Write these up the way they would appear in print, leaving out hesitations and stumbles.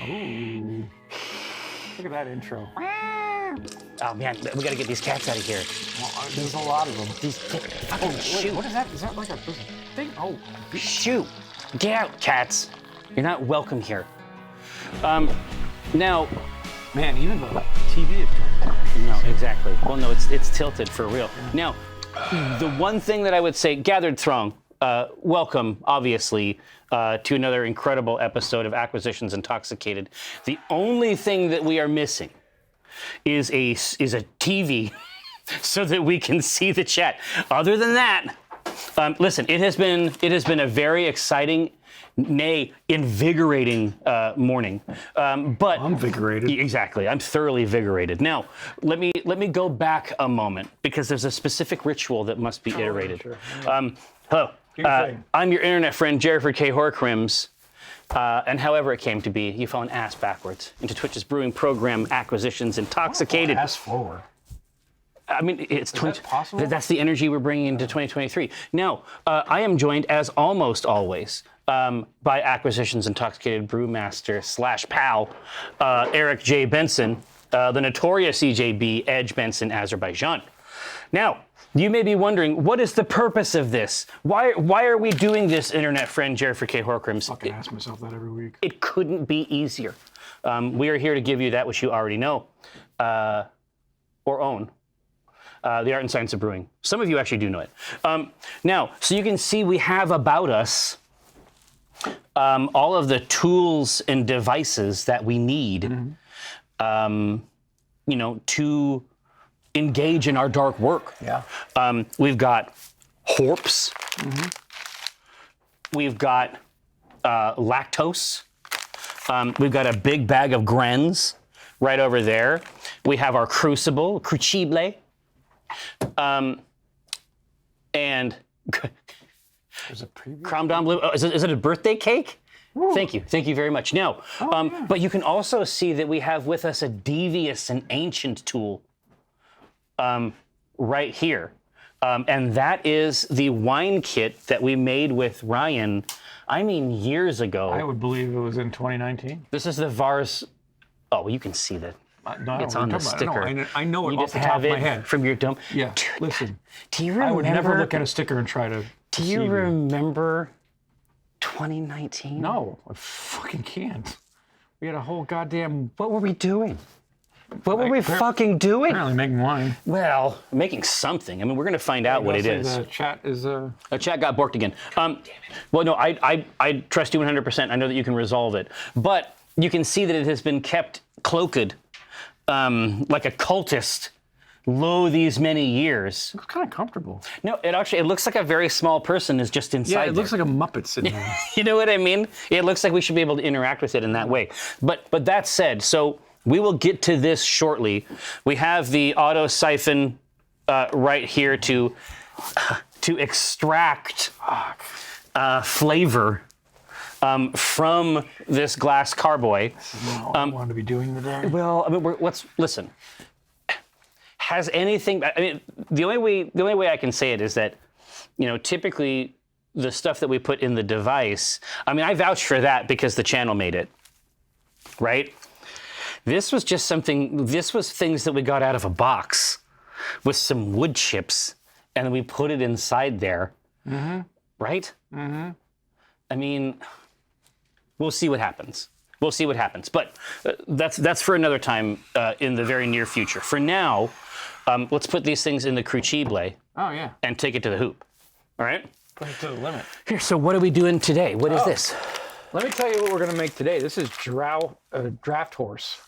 Ooh. Look at that intro. Oh man, we gotta get these cats out of here. Well, there's a lot of them. These fucking shoot. What is that? Is that like a thing? Oh, Shoot. Get out, cats. You're not welcome here. Now, man, even the TV is tilted. no, exactly. Well, no, it's tilted for real. Now, the one thing that I would say, gathered throng, welcome, obviously, to another incredible episode of Acquisitions Intoxicated. The only thing that we are missing is a TV so that we can see the chat. Other than that, listen, it has been a very exciting, nay, invigorating morning. But I'm invigorated. Exactly, I'm thoroughly invigorated. Now, let me go back a moment because there's a specific ritual that must be iterated. Sure. Hello, I'm your internet friend, Jerry K. Horcrims. And however it came to be, you fell an ass backwards into Twitch's brewing program, Acquisitions Intoxicated. Ass forward. I mean, it's that possible? That's the energy we're bringing into 2023. Now, I am joined, as almost always, by Acquisitions Intoxicated brewmaster / pal, Eric J. Benson, the notorious EJB, Edge Benson, Azerbaijan. Now, you may be wondering, what is the purpose of this? Why are we doing this, internet friend Jerry K. Horcrims? I fucking ask myself that every week. It couldn't be easier. We are here to give you that which you already know or own. The art and science of brewing. Some of you actually do know it. Now, so you can see we have about us all of the tools and devices that we need, to engage in our dark work. Yeah. We've got horps. We've got lactose. We've got a big bag of Grens right over there. We have our crucible, crucible. And There's a preview. Crème d'Amblou. Oh, is it a birthday cake? Woo. Thank you very much. Now, yeah. But you can also see that we have with us a devious and ancient tool right here. And that is the wine kit that we made with Ryan, years ago. I would believe it was in 2019. This is the Vars. Oh, well, you can see that. No, It's on the sticker. No, I know it You off just the top have of my it head. from your dome. Yeah, Dude, listen. Do you remember? I would never look at a sticker and try to Do you remember 2019? No, I fucking can't. We had a whole goddamn... What were we doing? What were we fucking doing? Apparently making wine. Well, making something. I mean, we're going to find out what it is. The chat is... A chat got borked again. Well, no, I trust you 100%. I know that you can resolve it. But you can see that it has been kept cloaked like a cultist lo these many years. It's kind of comfortable. No, it looks like a very small person is just inside Yeah, it there. looks like a Muppet sitting there. You know what I mean? It looks like we should be able to interact with it in that way. But that said, so we will get to this shortly. We have the auto siphon right here to extract flavor from this glass carboy. I wanted to be doing today. Well, I mean, listen. Has anything? I mean, the only way I can say it is that, typically the stuff that we put in the device. I mean, I vouch for that because the channel made it, right? This was just something. This was things that we got out of a box with some wood chips, and then we put it inside there, right? Mm-hmm. I mean, we'll see what happens. We'll see what happens. But that's for another time in the very near future. For now, let's put these things in the crucible. Oh, yeah. And take it to the hoop. All right? Put it to the limit. Here, so what are we doing today? What is this? Let me tell you what we're going to make today. This is draft horse.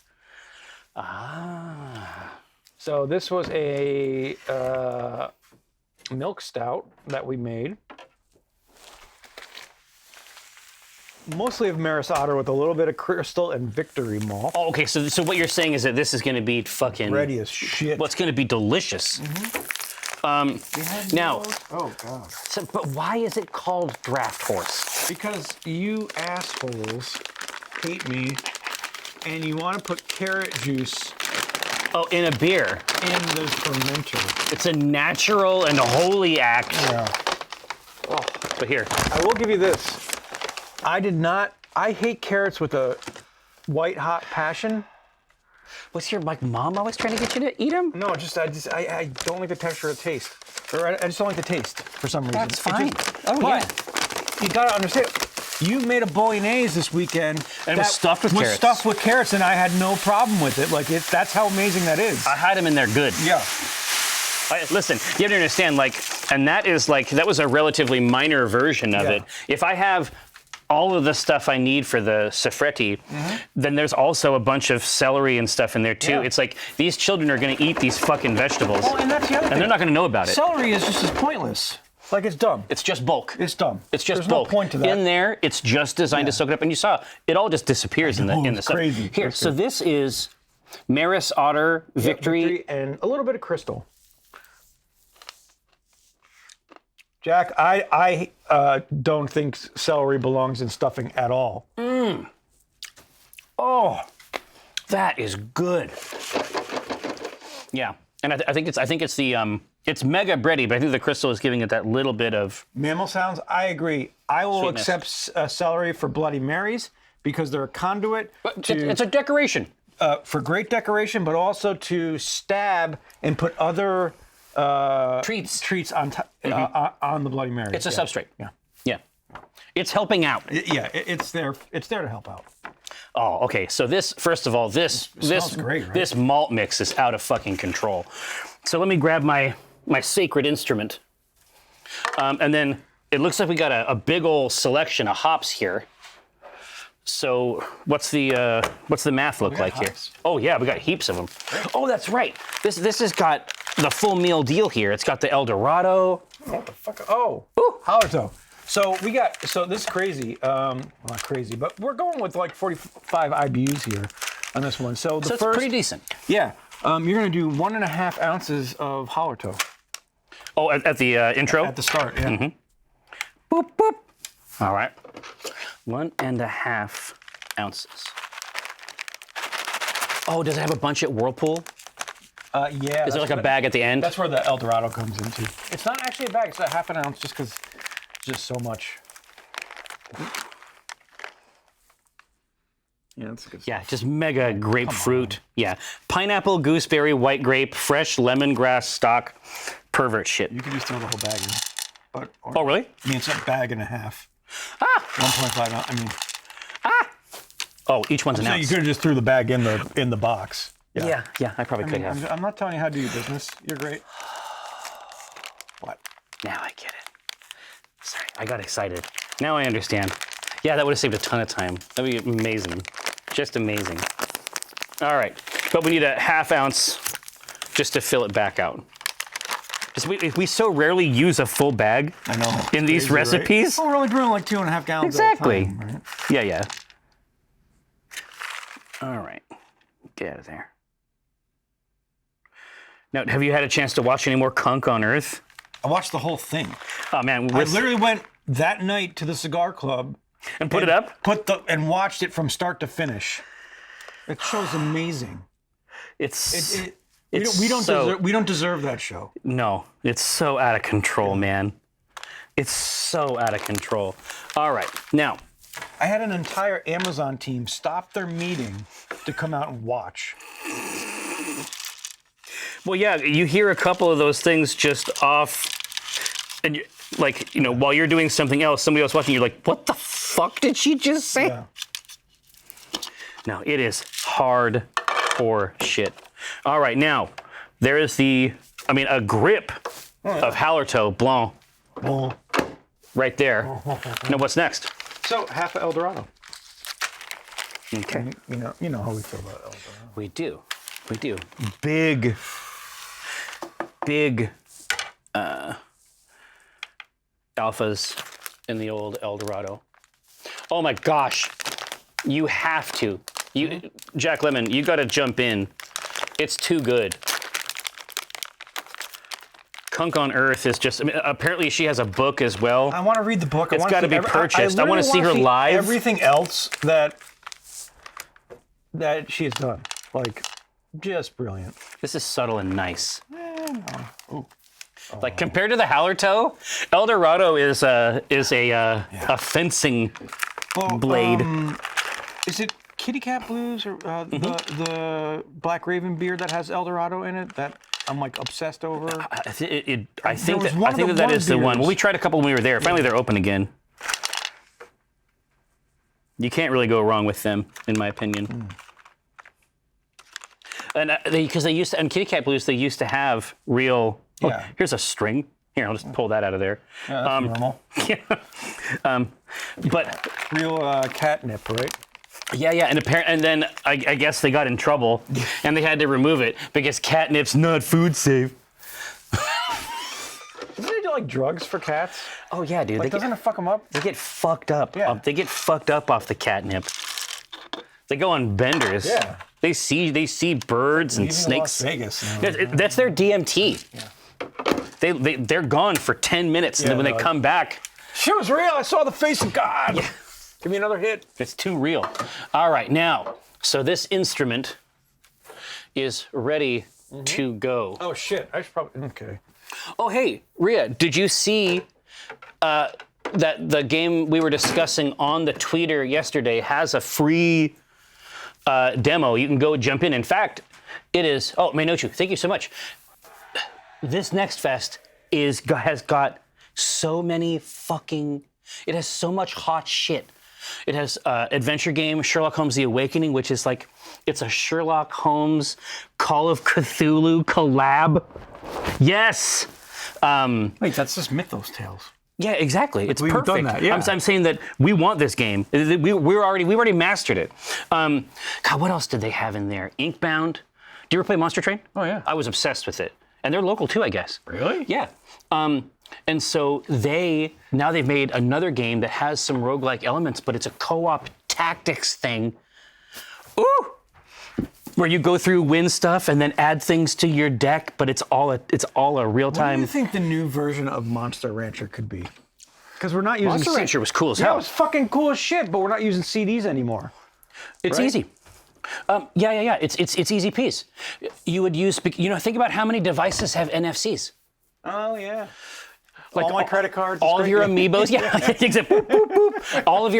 Ah. So this was a milk stout that we made. Mostly of Maris Otter with a little bit of crystal and victory malt. Oh, okay, so what you're saying is that this is going to be fucking... Ready as shit. Well, it's going to be delicious. Now... Oh, God. So, but why is it called draft horse? Because you assholes hate me and you want to put carrot juice Oh, in a beer. in the fermenter. It's a natural and holy act. Yeah. Oh, but here. I will give you this. I hate carrots with a white hot passion. Was your mom always trying to get you to eat them? No, I don't like the texture or taste. Or I just don't like the taste for some reason. That's fine. You gotta understand, you made a bolognese this weekend. And it was stuffed with carrots. Stuffed with carrots, and I had no problem with it. That's how amazing that is. I had them in there good. Yeah. Listen, you have to understand, and that was a relatively minor version of it. If I have all of the stuff I need for the soffretti, then there's also a bunch of celery and stuff in there too. Yeah. It's like these children are going to eat these fucking vegetables. Well, and that's the other thing. And they're not going to know about it. Celery is just as pointless. It's dumb. It's just bulk. It's dumb. It's just There's bulk. No point to that. In there, it's just designed to soak it up. And you saw, it all just disappears in the stuff. Crazy. Here, so this is Maris Otter Victory. And a little bit of Crystal. Jack, I don't think celery belongs in stuffing at all. Oh, that is good. Yeah, and I think it's the it's mega bready, but I think the Crystal is giving it that little bit of mammal sounds. I agree. I will sweetness. accept celery for Bloody Marys because they're a conduit. It's a decoration for great decoration, but also to stab and put other. Treats on on the Bloody Mary. It's a substrate. Yeah. It's helping out. It's there. It's there to help out. Oh, okay. So this, first of all, this great, right? This malt mix is out of fucking control. So let me grab my sacred instrument, and then it looks like we got a big old selection of hops here. So what's the math look like hops. here? Oh yeah, we got heaps of them. Oh, that's right. This has got the full meal deal here. It's got the El Dorado. What the fuck? Oh, Hallertau. So this is crazy. Well, not crazy, but we're going with 45 IBUs here on this one. So it's pretty decent. Yeah. You're gonna do 1.5 ounces of Hallertau. Oh, at the intro? At the start, yeah. Mm-hmm. Boop, boop. All right. 1.5 ounces. Oh, does it have a bunch at Whirlpool? Yeah. Is there a bag at the end? That's where the El Dorado comes into. It's not actually a bag. It's a 1/2 ounce just because it's just so much. Yeah, that's good stuff. Yeah, just mega grapefruit. Yeah. Pineapple, gooseberry, white grape, fresh lemongrass stock, pervert shit. You can just throw the whole bag in. Oh, really? I mean, it's a bag and a half. 1.5 ounce. I mean. Oh, each one's an ounce. You could have just threw the bag in the box. Yeah, I probably could have. I'm not telling you how to do your business. You're great. What? Now I get it. Sorry, I got excited. Now I understand. Yeah, that would have saved a ton of time. That would be amazing. Just amazing. All right, but we need a 1/2 ounce just to fill it back out. We so rarely use a full bag in these recipes. Right? Well, we're only brewing 2.5 gallons exactly. at a time, right? Yeah. All right, get out of there. Now, have you had a chance to watch any more Kunk on Earth? I watched the whole thing. Oh man, I literally went that night to the cigar club and put it up. And watched it from start to finish. That show's amazing. We don't deserve that show. No, it's so out of control, man. It's so out of control. All right, now. I had an entire Amazon team stop their meeting to come out and watch. Well, yeah, you hear a couple of those things just off, and while you're doing something else, somebody else watching, you're like, what the fuck did she just say? Yeah. No, it is hardcore shit. All right, now, there is a grip of Hallertau Blanc right there. Now, what's next? So, 1/2 El Dorado. Okay. You know how we feel about El Dorado. We do. Big alphas in the old El Dorado. Oh my gosh. You have to. Jack Lemmon, you got to jump in. It's too good. Kunk on Earth is just, apparently she has a book as well. I want to read the book. It's got to be purchased. I want to see her live. Everything else that she has done. Just brilliant. This is subtle and nice. Compared to the Hallertau, El Dorado is a fencing blade. Is it Kitty Cat Blues or the Black Raven beer that has El Dorado in it that I'm like obsessed over? I think that one of the that is the one. beers. Well, we tried a couple when we were there. Finally, they're open again. You can't really go wrong with them, in my opinion. And because they used to, and Kitty Cat Blues, they used to have real. Oh, Yeah. here's a string. Here, I'll just pull that out of there. Yeah, that's normal. Yeah. But Real catnip, right? yeah, and then I guess they got in trouble, and they had to remove it because catnip's not food safe. Doesn't they do like drugs for cats? Oh yeah, dude. Like, doesn't it fuck them up? They get fucked up. Yeah. They get fucked up off the catnip. They go on benders. Yeah. They see birds and Even in snakes. Las Vegas. That's their DMT. Yeah. They're gone for 10 minutes, and then when they come back, She was real. I saw the face of God. Yeah. Give me another hit. it's too real. All right, now, so this instrument is ready to go. Oh shit! I should probably. Okay. Oh, hey, Rhea, did you see that the game we were discussing on the tweeter yesterday has a free demo? You can go jump in. In fact, it is. Oh, Mainochu, thank you so much. This Next Fest has got so many fucking. It has so much hot shit. It has adventure game Sherlock Holmes: The Awakening, which is like it's a Sherlock Holmes Call of Cthulhu collab. Yes. Wait, that's just Mythos Tales. Yeah, exactly. It's we've perfect. done that, yeah. I'm saying that we want this game. We already mastered it. God, what else did they have in there? Inkbound. Do you ever play Monster Train? Oh yeah. I was obsessed with it, and they're local too, I guess. Really? Yeah. And so they've made another game that has some roguelike elements, but it's a co-op tactics thing. Ooh! Where you go through, win stuff, and then add things to your deck, but it's all a real What do time. you think the new version of Monster Rancher could be? Because we're not using. Monster Rancher was cool as Yeah, it hell. was fucking cool as shit, but we're not using CDs anymore. It's right? easy. Yeah. It's easy piece. You would use. Think about how many devices have NFCs. Oh yeah. Like all my credit cards. all of your amiibos, yeah, except boop, boop, boop. All the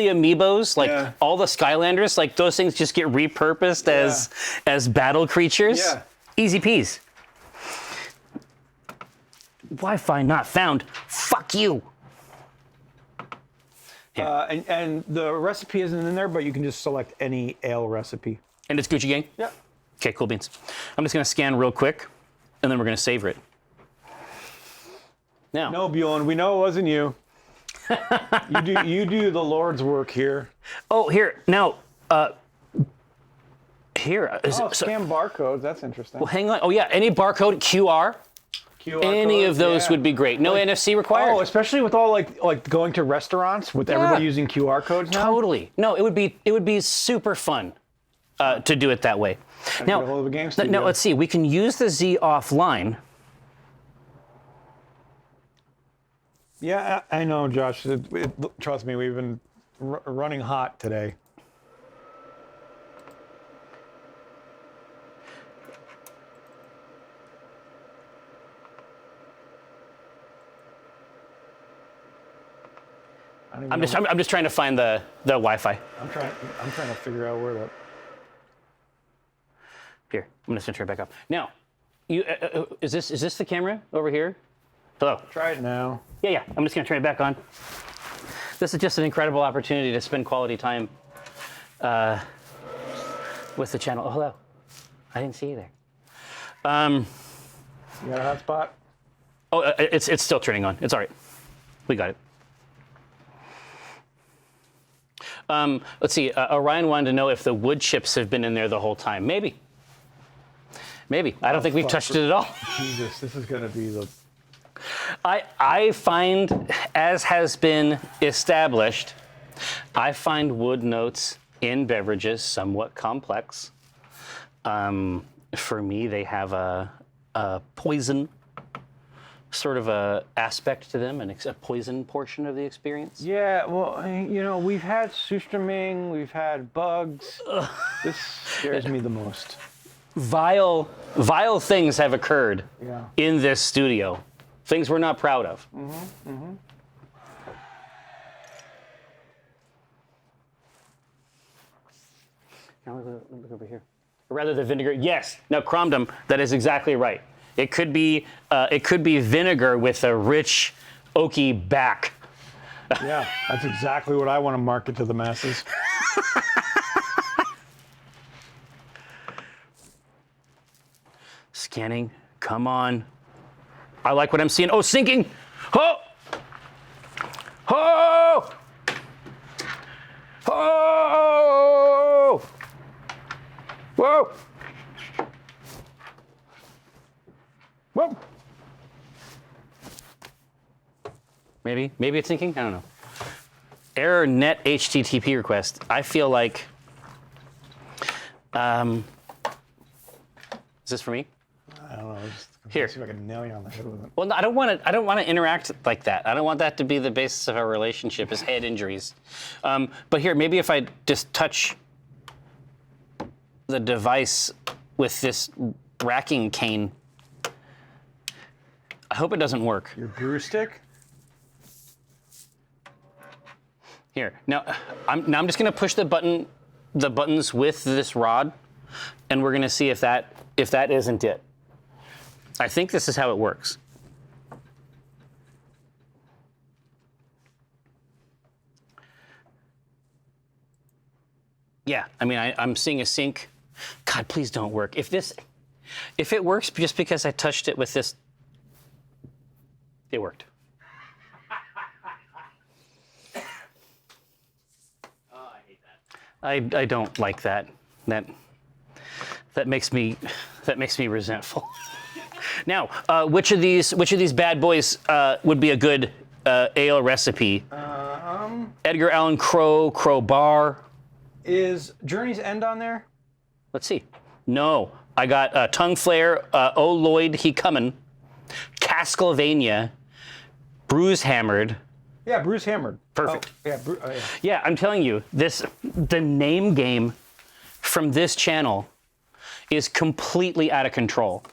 amiibos, like Yeah. all the Skylanders, like those things just get repurposed as battle creatures. Yeah. Easy peas. Wi-Fi not found. Fuck you. And the recipe isn't in there, but you can just select any ale recipe. And it's Gucci Gang? Yeah. Okay, cool beans. I'm just gonna scan real quick, and then we're gonna savor it. Now. No, Bjorn, we know it wasn't you. you do the Lord's work here. Oh, here now. Here. Scan barcodes. That's interesting. Well, hang on. Oh yeah, any barcode, QR. Any of those would be great. No NFC required. Oh, especially with all like going to restaurants with everybody using QR codes now. Totally. No, it would be super fun to do it that way. Now, get a hold of a game studio. now let's see. We can use the Z offline. Yeah, I know, Josh. Trust me, we've been running hot today. I'm just trying to find the Wi-Fi. I'm trying to figure out where that. Here, I'm just gonna turn it back up. Now, you is this the camera over here? Hello. Try it now. Yeah. I'm just gonna turn it back on. This is just an incredible opportunity to spend quality time with the channel. Oh, hello. I didn't see you there. You got a hotspot? Oh, it's still turning on. It's all right. We got it. Let's see. Orion wanted to know if the wood chips have been in there the whole time. Maybe. I don't think we've touched it at all. Jesus, this is gonna be the. I find, as has been established, I find wood notes in beverages somewhat complex. For me, they have a poison sort of a aspect to them, a poison portion of the experience. Yeah, well, we've had Sustroming, we've had bugs. This scares me the most. Vile things have occurred in this studio. Things we're not proud of. Now look over here. Or rather, the vinegar. Yes. Now, Cromdom, that is exactly right. It could be vinegar with a rich, oaky back. Yeah, that's exactly what I want to market to the masses. Scanning. Come on. I like what I'm seeing. Oh, sinking. Oh! Oh! Oh! Whoa! Whoa! Maybe it's sinking. I don't know. Error net HTTP request. I feel like. Is this for me? I don't know. Just Here. see if I can nail you on the head with it. Well, no, I don't want to interact like that. I don't want that to be the basis of our relationship, is head injuries. But here, maybe if I just touch the device with this racking cane. I hope it doesn't work. Your brew stick? Here, now I'm just gonna push the buttons with this rod, and we're gonna see if that isn't it. I think this is how it works. Yeah, I mean, I'm seeing a sink. God, please don't work. If it works just because I touched it with this, it worked. Oh, I hate that. I don't like that. That makes me resentful. Now, which of these bad boys would be a good ale recipe? Edgar Allan Crowbar. Is Journey's End on there? Let's see. No, I got Tongue Flare, Oh Lloyd, He Comin', Castlevania, Brews Hammered. Yeah, Bruce Hammered. Perfect. Oh, yeah, yeah. Yeah, I'm telling you, the name game from this channel is completely out of control.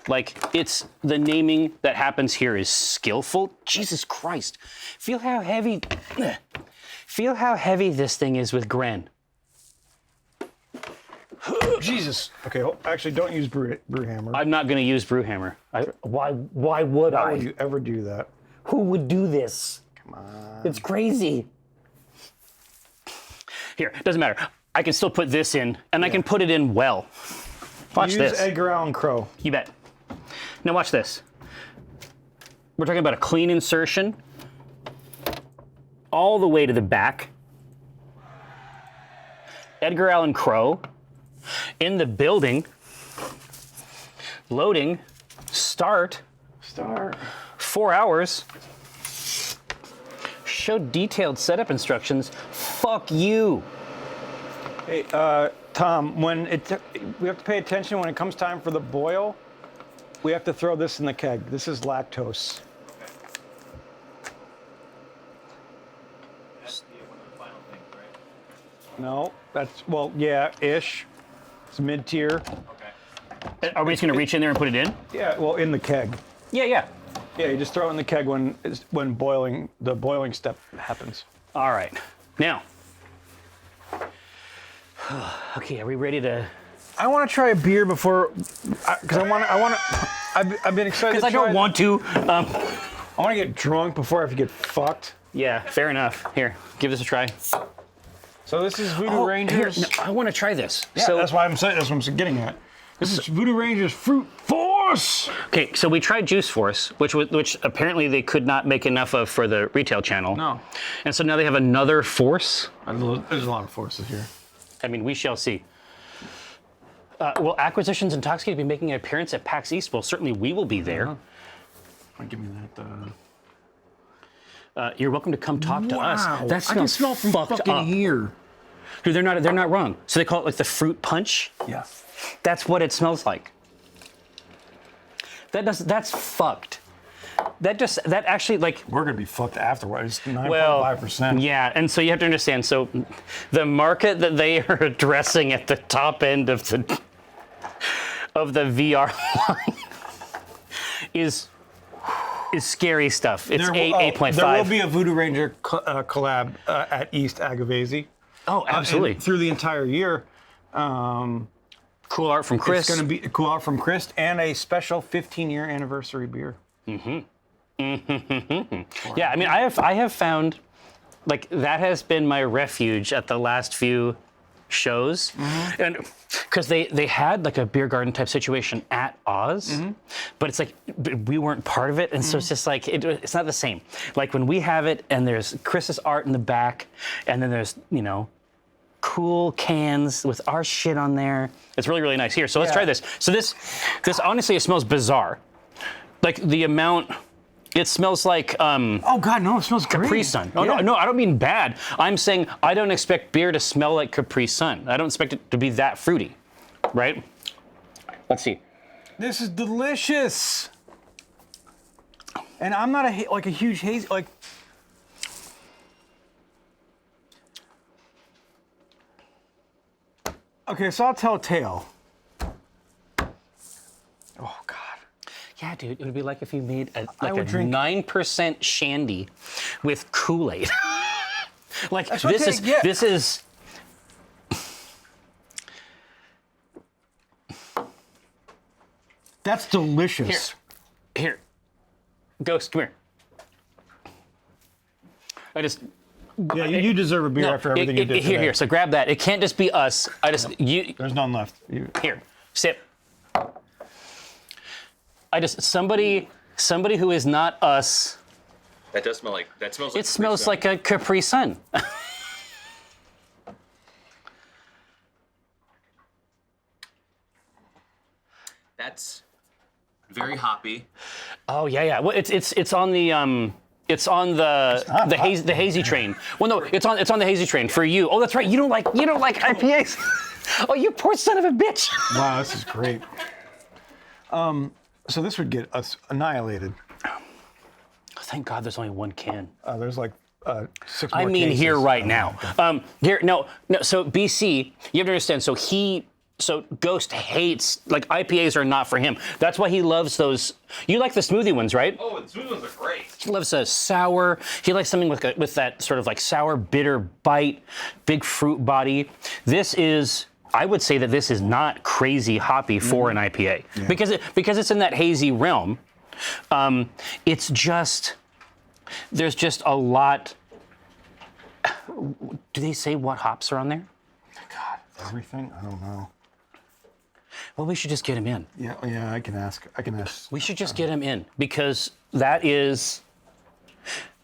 Like, the naming that happens here is skillful. Jesus Christ. Feel how heavy this thing is with Gren. Jesus. Okay, actually, don't use Brew Hammer. I'm not going to use Brewhammer. Why would Why I? would you ever do that? Who would do this? Come on. It's crazy. Here, doesn't matter. I can still put this in, and I can put it in well. Watch Use this. Edgar Allan Crow. You bet. Now watch this. We're talking about a clean insertion all the way to the back. Edgar Allan Crow in the building. Loading. Start. 4 hours. Show detailed setup instructions. Fuck you. Hey, Tom, we have to pay attention when it comes time for the boil. We have to throw this in the keg. This is lactose. That's one of the final things, right? No, well, yeah, ish. It's mid-tier. Okay. Are we just gonna reach in there and put it in? Yeah, well, in the keg. Yeah. Yeah, you just throw it in the keg when the boiling step happens. All right. Now. Okay, are we ready to? I want to try a beer before, because I've been excited. Because I don't want to. I want to get drunk before I have to get fucked. Yeah, fair enough. Here, give this a try. So this is Voodoo Rangers. Here, no, I want to try this. Yeah, So that's why I'm saying. That's what I'm getting at. This is Voodoo Rangers Fruit Force. okay, so we tried Juice Force, which apparently they could not make enough of for the retail channel. No. And so now they have another Force. There's a lot of forces here. I mean, we shall see. Will Acquisitions Intoxicated be making an appearance at PAX East? Well, certainly we will be there. Give me that. You're welcome to come talk to us. That I can smells smell from fucked fucking up. here. Dude, they're not wrong. So they call it like the fruit punch. Yeah. That's what it smells like. That's fucked. That actually, like, We're gonna be fucked afterwards. 9.5%. yeah, and so you have to understand, so the market that they are addressing at the top end of the VR line is scary stuff. It's 8.5. There will be a Voodoo Ranger collab at East Agavesi. Oh, absolutely. And through the entire year. Cool art from Chris. It's going to be cool out from Chris and a special 15-year anniversary beer. Yeah, I mean, I have found, like, that has been my refuge at the last few shows, and because they had like a beer garden type situation at Oz, but it's like we weren't part of it, and so it's just like it's not the same. Like when we have it, and there's Chris's art in the back, and then there's cool cans with our shit on there. It's really, really nice. Here, so let's try this. So this honestly, it smells bizarre. Like the amount, it smells like Oh God, no! It smells Capri great. Sun. Oh no, I don't mean bad. I'm saying I don't expect beer to smell like Capri Sun. I don't expect it to be that fruity, right? Let's see. This is delicious. And I'm not a huge hazy like. Okay, so I'll tell a tale. Oh God. Yeah, dude, it would be like if you made a would drink- 9% shandy with Kool-Aid. Like That's what this is. That's delicious. Here, Ghost, come here. I just. Yeah, you deserve a beer after everything you did today. Here. So grab that. It can't just be us. There's none left. Here, sip. Somebody who is not us. That does smell like. That smells like. It smells like a Capri Sun. That's very hoppy. Oh yeah. Well, it's on the the hazy train. Well, no, it's on the hazy train for you. Oh, that's right. You don't like IPAs. Oh, you poor son of a bitch. Wow, this is great. So this would get us annihilated. Thank God there's only one can. There's like 6 more I mean, cases. here right now. No. So BC, you have to understand. So Ghost hates, like, IPAs are not for him. That's why he loves those. You like the smoothie ones, right? Oh, the smooth ones are great. He loves a sour. He likes something with that sort of like sour, bitter bite, big fruit body. I would say that this is not crazy hoppy for an IPA because it's in that hazy realm. It's just, there's just a lot. Do they say what hops are on there? God, everything? I don't know. Well, we should just get him in. Yeah, I can ask. We should just get him in because that is,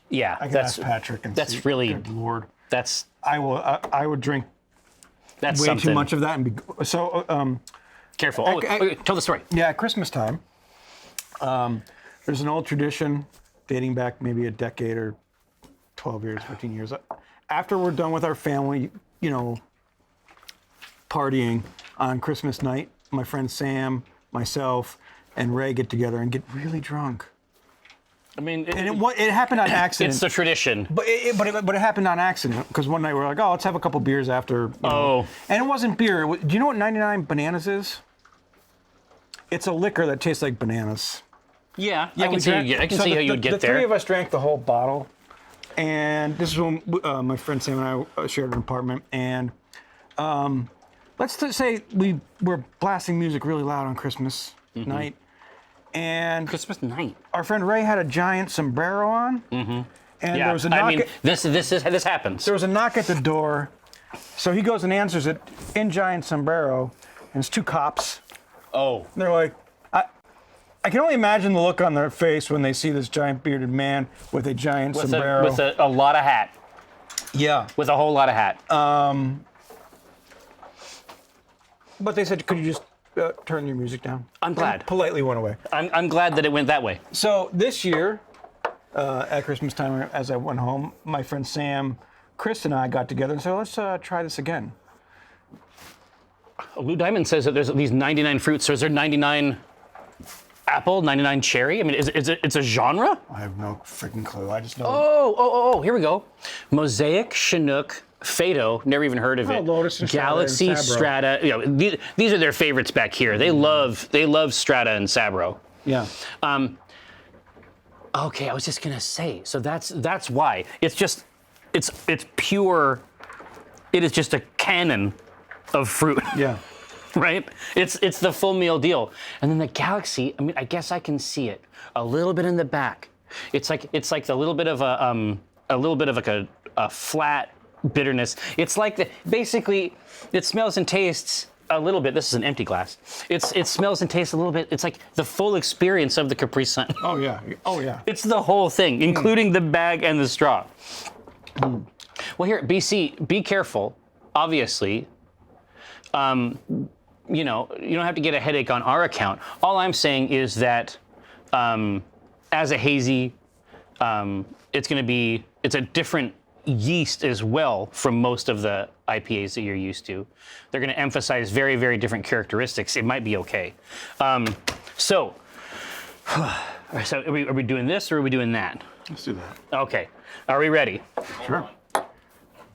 yeah. I can ask Patrick and that's see. really. Good Lord. That's. I would drink That's way something. too much of that and be so. Careful. Okay, tell the story. Yeah, at Christmas time, there's an old tradition dating back maybe a decade or 12 years, 15 years. After we're done with our family, partying on Christmas night, my friend Sam, myself, and Ray get together and get really drunk. I mean, And it happened on accident. it's the tradition. But it happened on accident because one night we were like, oh, let's have a couple beers after. Oh. And it wasn't beer. Do you know what 99 Bananas is? It's a liquor that tastes like bananas. Yeah, I can see how you would get the there. The three of us drank the whole bottle. And this is when my friend Sam and I shared an apartment. And let's just say we were blasting music really loud on Christmas night. And Christmas night. our friend Ray had a giant sombrero on. And there was a knock. This happens. There was a knock at the door. So he goes and answers it in giant sombrero. And it's 2 cops. Oh. And they're like, I can only imagine the look on their face when they see this giant bearded man with a giant sombrero. With a lot of hat. Yeah. With a whole lot of hat. But they said, could you just turn your music down? I'm glad. And politely went away. I'm glad that it went that way. So this year, at Christmas time, as I went home, my friend Sam, Chris, and I got together and said, let's try this again. Lou Diamond says that there's at least 99 fruits. So is there 99 apple, 99 cherry? I mean, it's a genre? I have no freaking clue. I just know. Oh, here we go. Mosaic, Chinook, Fado, never even heard of it. Lotus and Strata Galaxy, and Sabro. Strata. These are their favorites back here. They love Strata and Sabro. Yeah. Okay, I was just gonna say. So that's why. It's pure. It is just a canon of fruit. Yeah. Right? It's the full meal deal. And then the Galaxy, I mean, I guess I can see it a little bit in the back. It's like a little bit of a flat bitterness. It's like basically it smells and tastes a little bit. This is an empty glass. It smells and tastes a little bit. It's like the full experience of the Capri Sun. Oh yeah. Oh yeah. It's the whole thing, including the bag and the straw. Well, here, BC, be careful. Obviously, you know, you don't have to get a headache on our account. All I'm saying is that as a hazy, it's a different yeast as well from most of the IPAs that you're used to. They're going to emphasize very, very different characteristics. It might be okay. So are we doing this or are we doing that? Let's do that. Okay. Are we ready? Sure.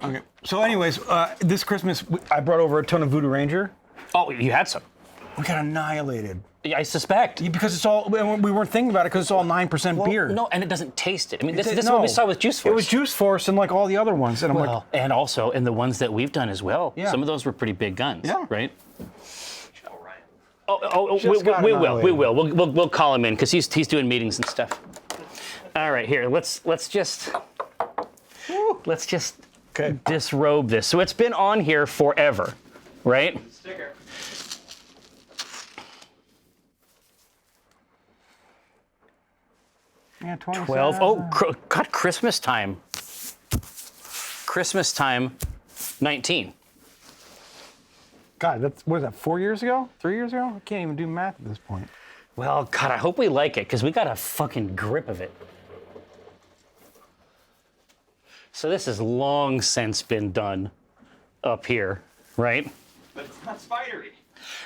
Okay. So, anyways, this Christmas I brought over a ton of Voodoo Ranger. Oh, you had some. We got annihilated. I suspect. Because it's all, we weren't thinking about it because it's all 9% beer. No, and it doesn't taste it. I mean, this is what we saw with Juice Force. It was Juice Force and like all the other ones. And I'm like, and also in the ones that we've done as well. Yeah. Some of those were pretty big guns. Yeah. Right? We will. We'll call him in because he's doing meetings and stuff. All right, here. Let's just okay. disrobe this. So it's been on here forever, right? Sticker. Yeah, 12. Oh, God, Christmas time. Christmas time, 19. God, what is that, 4 years ago? 3 years ago? I can't even do math at this point. Well, God, I hope we like it because we got a fucking grip of it. So this has long since been done up here, right? But it's not spidery.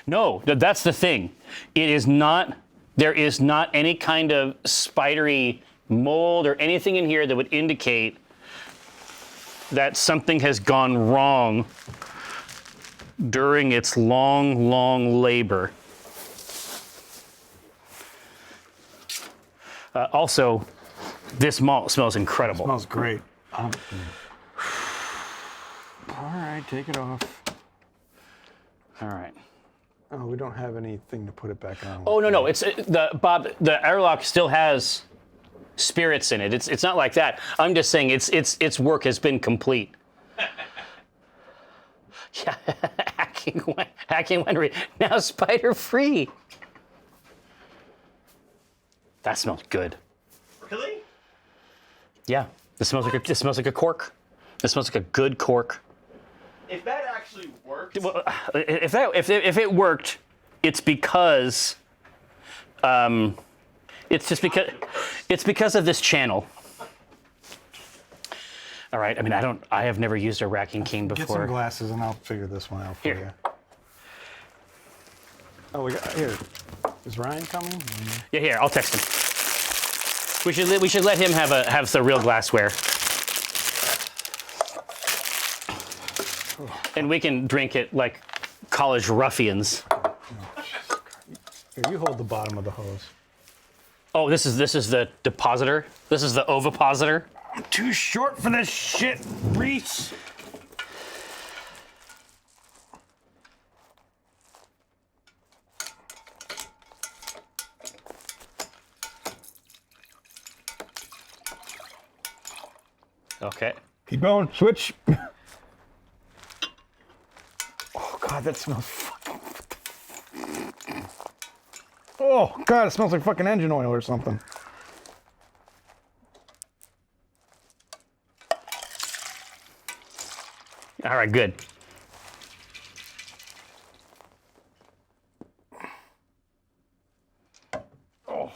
No, that's the thing. It is not, there is not any kind of spidery mold or anything in here that would indicate that something has gone wrong during its long, long labor. Also, this malt smells incredible. Smells great. All right, take it off. All right. Oh, we don't have anything to put it back on. Oh no, it's the airlock still has spirits in it. It's not like that. I'm just saying its work has been complete. Yeah, hacking winery now spider free. That smells good. Really? Yeah, it smells like a cork. It smells like a good cork. If that actually worked. Well, if it worked, it's because it's because of this channel. All right. I mean, I have never used a Racking King before. Get some glasses and I'll figure this one out for Here. you. Oh, we got here. Is Ryan coming? Yeah, here. I'll text him. We should let him have the real glassware, and we can drink it like college ruffians. Here, you hold the bottom of the hose. Oh, this is the depositor. This is the ovipositor. I'm too short for this shit, Reese. Okay. Keep going. Switch. Oh God, that smells fucking. Oh God, it smells like fucking engine oil or something. All right. Good. Oh.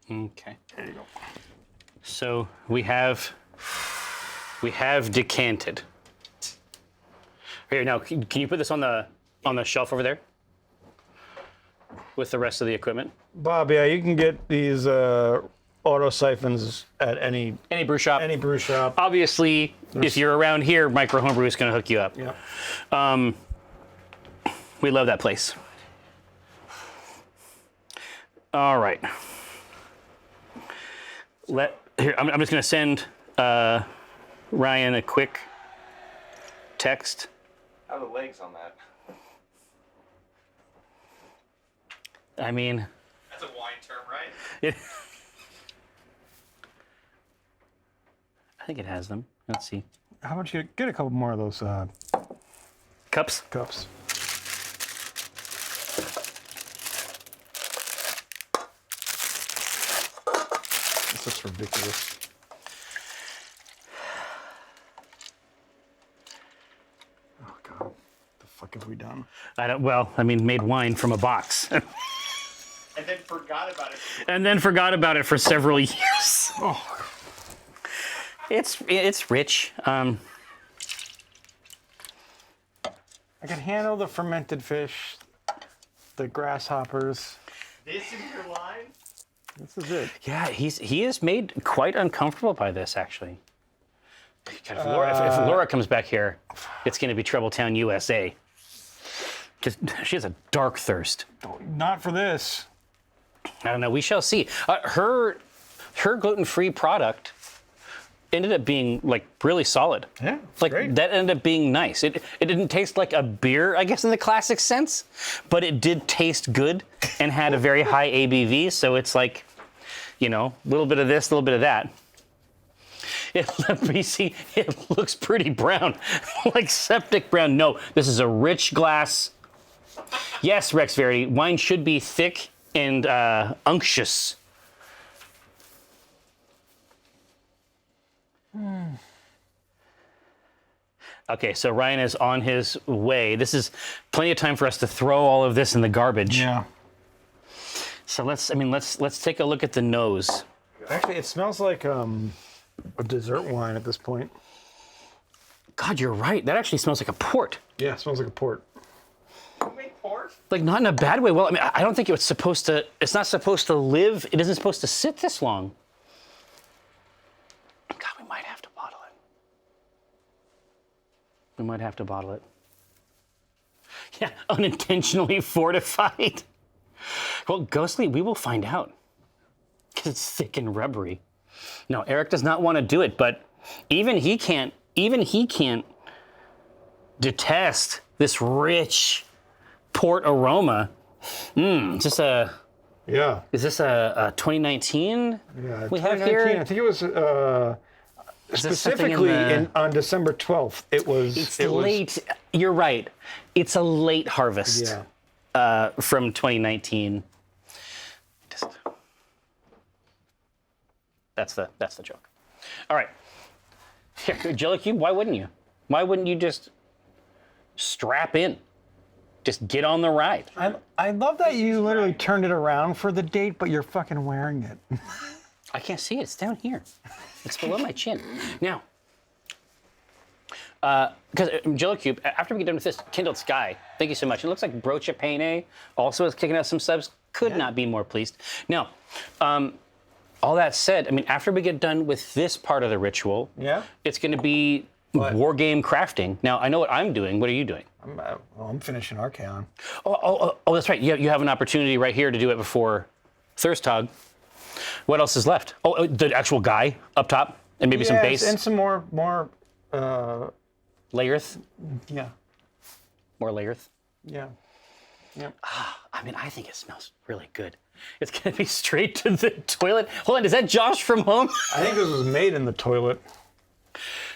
Okay. There you go. So we have decanted. Here now, can you put this on the shelf over there with the rest of the equipment? Bob, yeah, you can get these auto siphons at any brew shop. Any brew shop. Obviously, if you're around here, Micro Homebrew is going to hook you up. Yeah. We love that place. All right. I'm just going to send Ryan a quick text. How are the legs on that? I mean, That's a wine term, right? I think it has them. Let's see. How about you get a couple more of those Cups? cups? This looks ridiculous. Oh God, what the fuck have we done? Made wine from a box. And then forgot about it. And then forgot about it for several years. Oh, It's rich. I can handle the fermented fish, the grasshoppers. This is your line? This is it. Yeah, he is made quite uncomfortable by this, actually. God, if Laura comes back here, it's going to be Troubletown, USA. Because she has a dark thirst. Not for this. I don't know. We shall see. Her gluten-free product ended up being like really solid. Yeah, Like great. that ended up being nice. It didn't taste like a beer, I guess, in the classic sense, but it did taste good and had a very high ABV. So it's like, a little bit of this, a little bit of that. Let me see. It looks pretty brown, like septic brown. No, this is a rich glass. Yes, Rex Verity, wine should be thick and unctuous. Okay, so Ryan is on his way. This is plenty of time for us to throw all of this in the garbage. Yeah. So let's take a look at the nose. Actually, it smells like a dessert wine at this point. God, you're right. That actually smells like a port. Yeah, it smells like a port. You make port? Like not in a bad way. Well, I don't think it's not supposed to live. It isn't supposed to sit this long. God, we might have to bottle it. We might have to bottle it. Yeah, unintentionally fortified. Well, Ghostly, we will find out. Because it's thick and rubbery. No, Eric does not want to do it, but even he can't detest this rich port aroma. Is this a 2019 Yeah, we have 2019. here? I think it was specifically on December 12th. It was late. You're right. It's a late harvest from 2019. That's the joke. All right. Jelly Cube, why wouldn't you? Why wouldn't you just strap in? Just get on the ride. I love that you literally turned it around for the date, but you're fucking wearing it. I can't see it. It's down here. It's below my chin. Now, because Jello Cube, after we get done with this, Kindled Sky, thank you so much. It looks like Brocha Pene also is kicking out some subs. Could not be more pleased. Now, all that said, after we get done with this part of the ritual, it's going to be war game crafting. Now, I know what I'm doing. What are you doing? I'm finishing Archaon. Oh, that's right. You have an opportunity right here to do it before Thirst Hog. What else is left? Oh, the actual guy up top, and maybe some base. And some more layerth. Yeah. More layerth. Yeah. Yeah. I think it smells really good. It's gonna be straight to the toilet. Hold on, is that Josh from home? I think this was made in the toilet.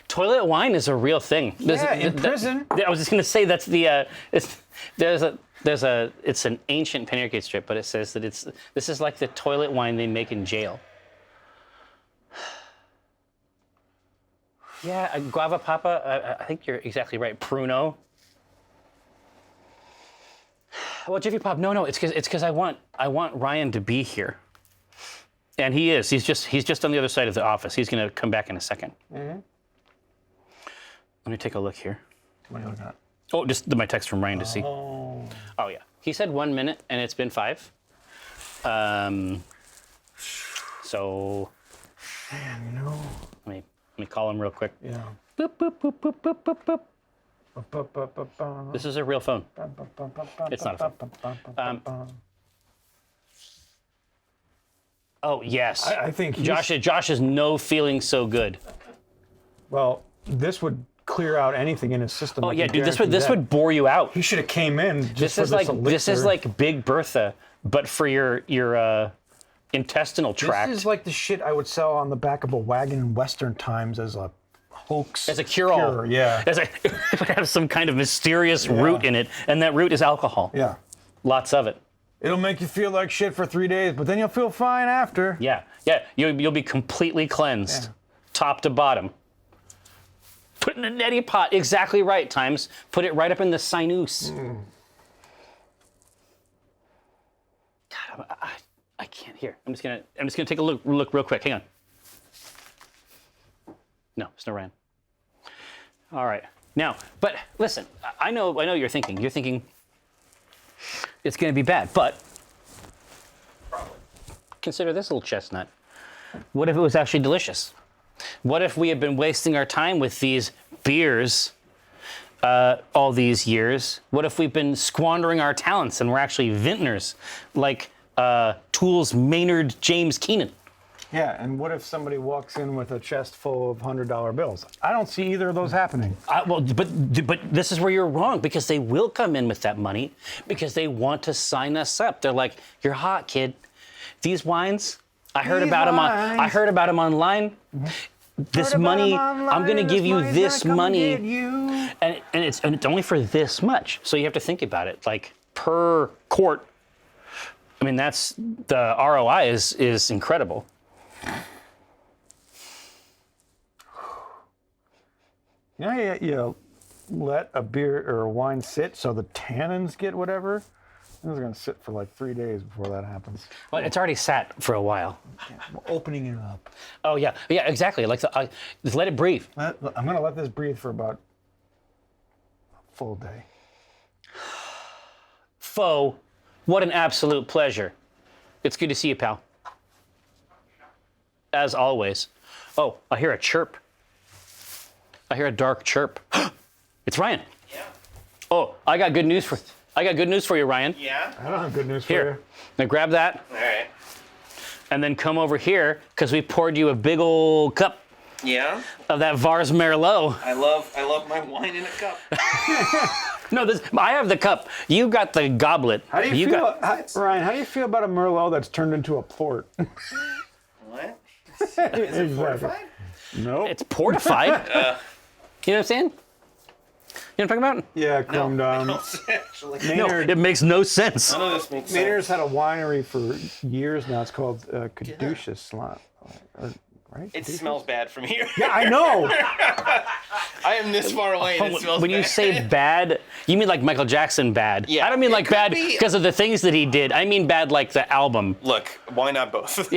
Toilet wine is a real thing. In prison. I was just gonna say that's the it's an ancient Penny Arcade strip, but it says that this is like the toilet wine they make in jail. Yeah, Guava Papa, I think you're exactly right. Pruno. Well, Jiffy Pop, no, it's because I want Ryan to be here, and he is. He's just on the other side of the office. He's gonna come back in a second. Mm-hmm. Let me take a look here. What are you looking at? Oh, just my text from Ryan to see. Oh yeah, he said 1 minute, and it's been 5. So. Man, no. Let me call him real quick. Yeah. Boop, boop, boop, boop, boop, boop, boop. This is a real phone. It's not a phone. Oh yes. I think Josh is no feeling so good. Well, this would clear out anything in his system. Oh yeah, dude, this would bore you out. He should have came in. Just This for is like this is like Big Bertha, but for your intestinal tract. This is like the shit I would sell on the back of a wagon in Western times as a hoax. As a cure-all. Cure, yeah. It would have some kind of mysterious root in it, and that root is alcohol. Yeah. Lots of it. It'll make you feel like shit for 3 days, but then you'll feel fine after. Yeah. You'll be completely cleansed, top to bottom. Put it in a neti pot. Exactly right, Times. Put it right up in the sinus. God, I can't hear. I'm just gonna take a look real quick. Hang on. No, it's no Ryan. All right. Now, but listen, I know you're thinking. You're thinking it's gonna be bad, but consider this little chestnut. What if it was actually delicious? What if we had been wasting our time with these beers all these years? What if we've been squandering our talents and we're actually vintners, like Tool's Maynard James Keenan? Yeah, and what if somebody walks in with a chest full of $100 bills? I don't see either of those happening. But this is where you're wrong, because they will come in with that money because they want to sign us up. They're like, "You're hot, kid. These wines, I heard about them online. This money, I'm going to give you this money, and it's only for this much." So you have to think about it, like per quart. I mean, that's the ROI is incredible. You let a beer or a wine sit so the tannins get whatever. Those are going to sit for like 3 days before that happens. Well, it's already sat for a while. Yeah, we're opening it up. Oh yeah, exactly. Like just let it breathe. I'm going to let this breathe for about a full day. Foe, what an absolute pleasure. It's good to see you, pal. As always. Oh, I hear a chirp. I hear a dark chirp. It's Ryan. Yeah. Oh, I got good news for you, Ryan. Yeah? I don't have good news for Here. you. Now grab that. All right. And then come over here, because we poured you a big old cup Yeah? of that Vars Merlot. I love my wine in a cup. No, I have the cup. You got the goblet. How do you feel, Ryan? How do you feel about a Merlot that's turned into a port? What? Is it fortified? Nope. It's portified. You know what I'm saying? You know what I'm talking about? Yeah, chromed down. Actually. No, it makes no sense. None of this makes Maynard's sense. had a winery for years now. It's called Caduceus, right? It smells bad from here. Yeah, I know. I am this far away and it smells When you bad. say bad, you mean like Michael Jackson bad. Yeah, I don't mean it like could bad be. because of the things that he did. I mean bad like the album. Look, why not both?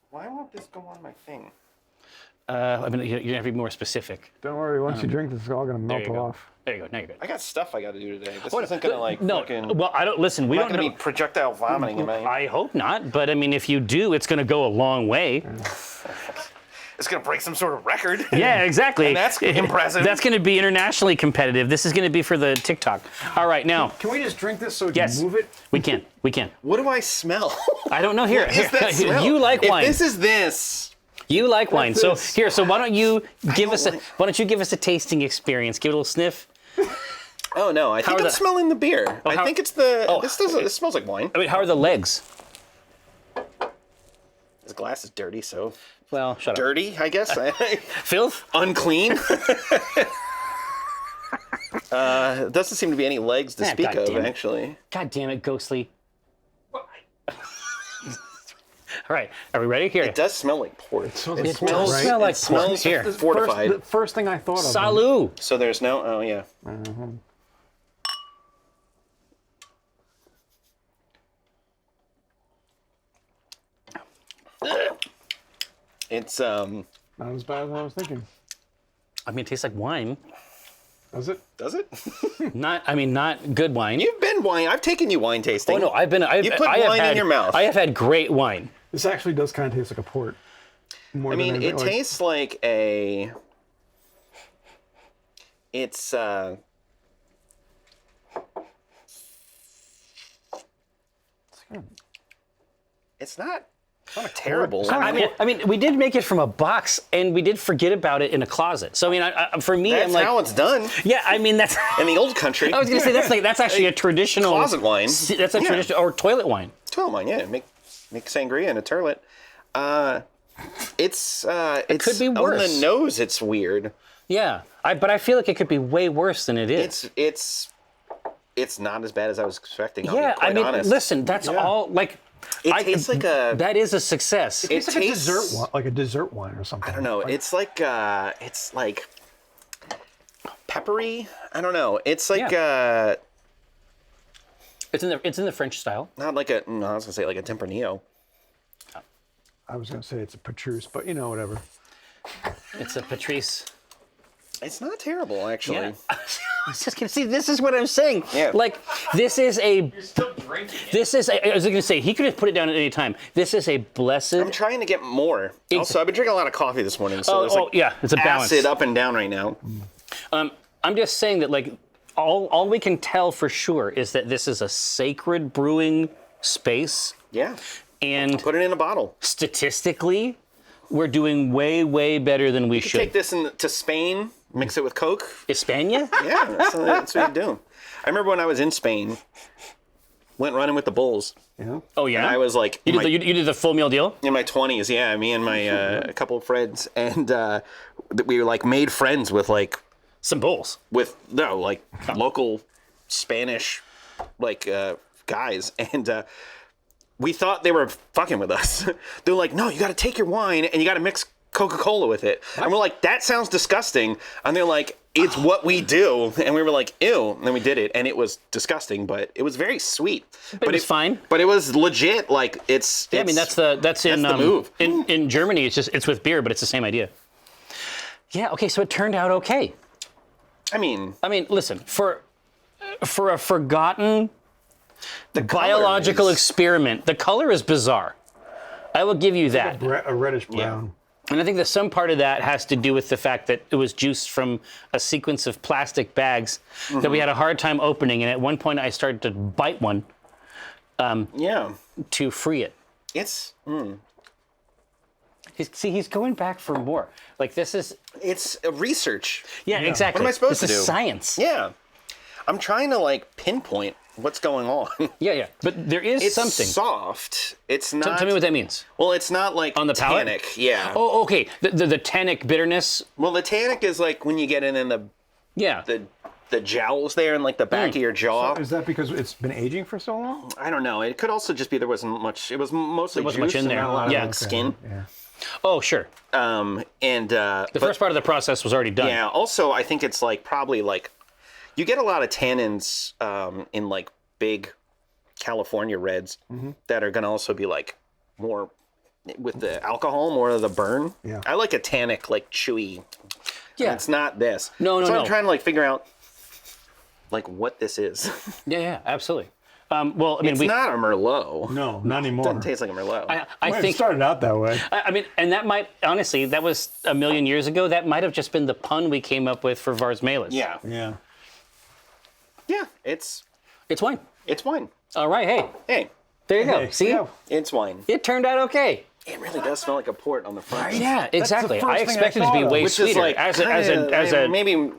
Why won't this go on my thing? I mean, you have to be more specific. Don't worry. Once you drink this, it's all going to There melt you go. off. There you go. Now you're good. I got stuff I got to do today. This isn't gonna like No, fucking. well, I don't listen. We I'm don't not gonna know. be projectile vomiting in my. I hope not, but I mean, if you do, it's going to go a long way. It's gonna break some sort of record. Yeah, exactly. And that's impressive. That's going to be internationally competitive. This is going to be for the TikTok. All right, now. Can we just drink this so we Yes. can move it? We can. We can. What do I smell? I don't know. Here, What is that here, smell? you like If wine. this is this. You like wine. So this? here, so why don't you give us like- why don't you give us a tasting experience? Give it a little sniff. Oh no, I think are I'm the- smelling the beer. I how- think it's the. Oh. This smells like wine. I mean, how are the legs? This glass is dirty, so Well, shut up. dirty, I guess. Filth? Unclean. Doesn't seem to be any legs to Ah, speak of, goddamn it. actually. God damn it, Ghostly. All right, are we ready? Here. It does smell like port. It port, does right? smell like It smells here. fortified. The first thing I thought of. Salud. So there's no. Oh yeah. It's Not as bad as I was thinking. I mean, it tastes like wine. Does it? does it? Not good wine. You've been wine. I've taken you wine tasting. Oh no, I've You put I have wine in had- your mouth. I have had great wine. This actually does kind of taste like a port. More I than mean, anything, it like- tastes like a. It's. It's not terrible. I mean, we did make it from a box, and we did forget about it in a closet. So I mean, for me, That's I'm like, how it's done yeah. I mean, that's. in the old country. I was gonna say that's actually a traditional closet wine. That's a traditional or toilet wine. Toilet wine, yeah. Make sangria in a toilet. It's could be worse. On the nose, it's weird. Yeah, but I feel like it could be way worse than it is. It's not as bad as I was expecting. Yeah, I mean, honest. listen, that's all like. It tastes like a. That is a success. It's like a dessert wine, like a dessert wine or something. I don't know. It's like peppery. I don't know. It's like It's in the French style. not like a. No, I was gonna say like a Tempranillo. I was going to say it's a Petrus, but whatever. It's a Patrice. It's not terrible, actually. Yeah. I was just gonna see. This is what I'm saying. Yeah. Like this is a. You're still drinking it. This is. I was gonna say he could have put it down at any time. This is a blessed. I'm trying to get more. Also, I've been drinking a lot of coffee this morning, so there's like yeah, it's a balance. acid up and down right now. I'm just saying that like all we can tell for sure is that this is a sacred brewing space, Yeah. and Put it in a bottle. statistically, we're doing way better than we should. Take this to Spain, mix it with Coke. Hispania? Yeah, that's what you do. I remember when I was in Spain, went running with the bulls. Yeah. Oh yeah. And I was like, you did the full meal deal. in my 20s, yeah, me and my a couple of friends, and we were like made friends with Some bulls. local Spanish guys, and we thought they were fucking with us. They're like, no, you got to take your wine and you got to mix Coca-Cola with it. And we're like, that sounds disgusting. And they're like, it's what we do. And we were like, ew. And then we did it, and it was disgusting, but it was very sweet. But it was fine. But it was legit. Like it's. Yeah, I mean that's in the move. In Germany. It's with beer, but it's the same idea. Yeah. Okay. So it turned out okay. I mean, Listen, for a forgotten the biological color is- experiment, the color is bizarre. I will give you that. A reddish brown. And I think that some part of that has to do with the fact that it was juiced from a sequence of plastic bags that we had a hard time opening. And at one point I started to bite one Yeah, to free it. it's. He's going back for more. Like this is, It's a research. yeah, exactly. What am I supposed this to is do? science. Yeah, I'm trying to pinpoint what's going on. Yeah. But there is It's something. soft. It's not. Tell me what that means. Well, it's not like On the palate? tannic. Yeah. Oh, okay. The tannic bitterness. Well, the tannic is like when you get in Yeah. the jowls there and like the back of your jaw. Is that because it's been aging for so long? I don't know. It could also just be there wasn't much. It was mostly wasn't much juice in and there. not a lot Yeah. of skin. Yeah. Oh, sure. The First part of the process was already done. Yeah. Also, I think it's probably you get a lot of tannins in big California reds that are gonna also be more with the alcohol, more of the burn. Yeah. I like a tannic chewy. Yeah. It's not this. No. So I'm trying to figure out what this is. Yeah, absolutely. Well, I mean, It's not a Merlot. No, not anymore. Doesn't taste like a Merlot. I Well, it think. started out that way. I mean, and that might honestly, that was a million years ago. That might have just been the pun we came up with for Vars Melis. yeah. Yeah. Yeah. It's wine. wine. All right, hey, Hey, there you go. Hey, See, yeah. it's wine. it turned out okay. It really does smell like a port on the front. Yeah, exactly. first I thing I expected it to be thought of. way Which sweeter. is maybe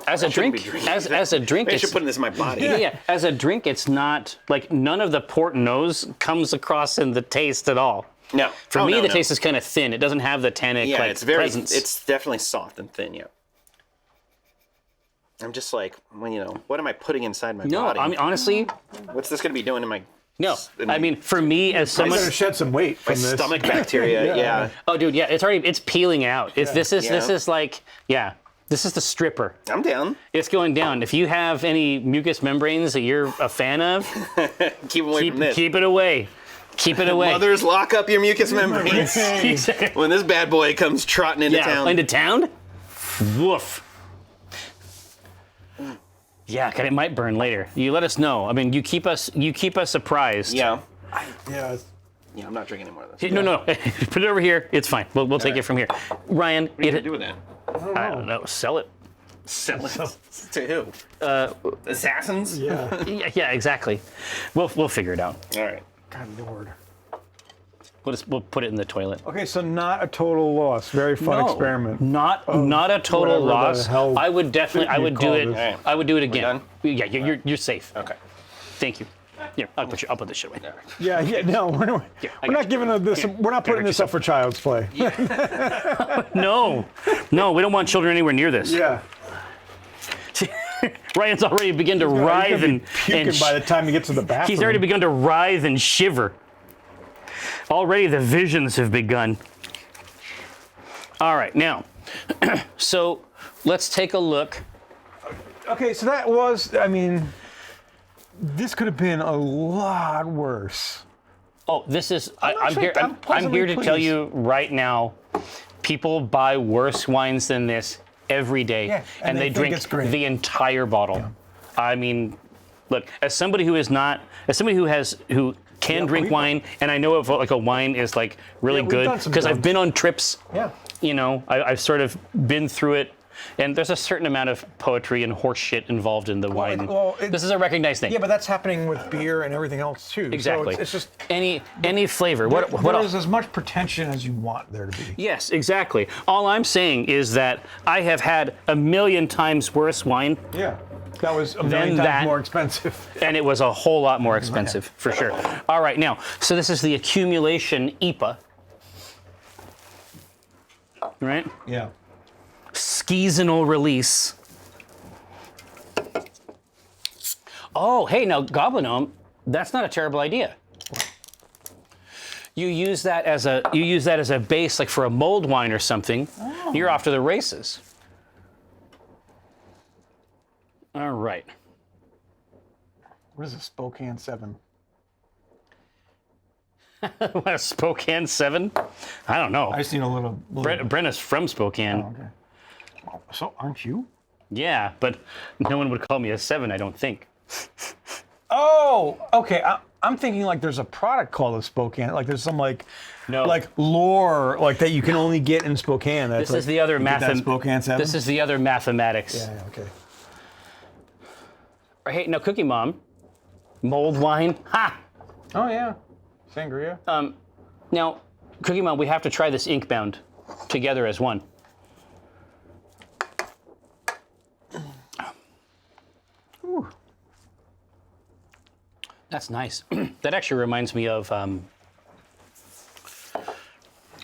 as a shouldn't drink, be drinking as that. a drink, Maybe I it's should put this in my body. yeah. As a drink, it's not none of the port nose comes across in the taste at all. No. For Oh, me, no, the no. taste is kind of thin. It doesn't have the tannic Yeah, it's very. presence. It's definitely soft and thin. Yeah. I'm just what am I putting inside my no, body? I mean honestly, What's this going to be doing in my? no. in my- I mean, for me as I'm someone, gonna shed some weight my from this. stomach bacteria. yeah. oh dude, yeah, it's peeling out. This is Yeah. this is the stripper. I'm down. It's going down. If you have any mucous membranes that you're a fan of, Keep away from this. keep it away. Keep it away. Mothers, lock up your mucous membranes when this bad boy comes trotting into yeah, town. into town. Woof. Yeah, 'cause it might burn later. You let us know. I mean, you keep us surprised. Yeah. Yeah. Yeah. I'm not drinking any more of this. No. Put it over here. It's fine. We'll take it from here. Ryan, What are you gonna do with that? I don't know. Sell it. Sell it to who? Assassins. Yeah. Yeah, exactly. We'll figure it out. All right. God Lord. We'll put it in the toilet. Okay, so not a total loss. Very fun experiment. Not a total whatever the loss. hell I would definitely. I you would do call it. this. I would do it again. done? Yeah, you're safe. Okay. Thank you. Here, I'll put this shit away. Yeah. No, we're I not got you. giving this. We're not putting this up for child's play. No, we don't want children anywhere near this. Yeah. Ryan's already begun to writhe and puking by the time he gets to the bathroom. he's already begun to writhe and shiver. Already the visions have begun. All right, now, so let's take a look. Okay, so that was. I mean, this could have been a lot worse. Oh, this is. not I'm sure- here. I'm I'm here pleasantly to tell pleased. you right now. People buy worse wines than this every day, Yeah, and they they think drink it's great. the entire bottle. I mean, look, as somebody who can drink we've- wine, and I know if like a wine is like really Yeah, we've good done some because I've drugs. been on trips. Yeah. You know, I've sort of been through it, and there's a certain amount of poetry and horse shit involved in the wine. This is a recognized thing. Yeah, but that's happening with beer and everything else too. Exactly. So it's just any flavor. What there else? is as much pretension as you want there to be. Yes, exactly. All I'm saying is that I have had a million times worse wine, Yeah. That was a million that- times more expensive. and it was a whole lot more expensive, for sure. All right, now, so this is the accumulation IPA. Right? Yeah. Seasonal release. Oh, hey, now, Goblinome, that's not a terrible idea. You use that as a base, like for a mulled wine or something. Oh. You're off to the races. All right. What is a Spokane 7? What, a Spokane 7? I don't know. I've seen a little. Brenna's from Spokane. Okay. So aren't you? Yeah, but no one would call me a 7, I don't think. Oh, okay. I'm thinking like there's a product called a Spokane. Like there's some like lore like that you can only get in Spokane. That's This is the other Spokane 7. This is the other mathematics. Yeah. Okay. Hey, now Cookie Mom, mulled wine. Ha! Oh yeah. Sangria. Now, Cookie Mom, we have to try this Inkbound together as one. Ooh. That's nice. That actually reminds me of.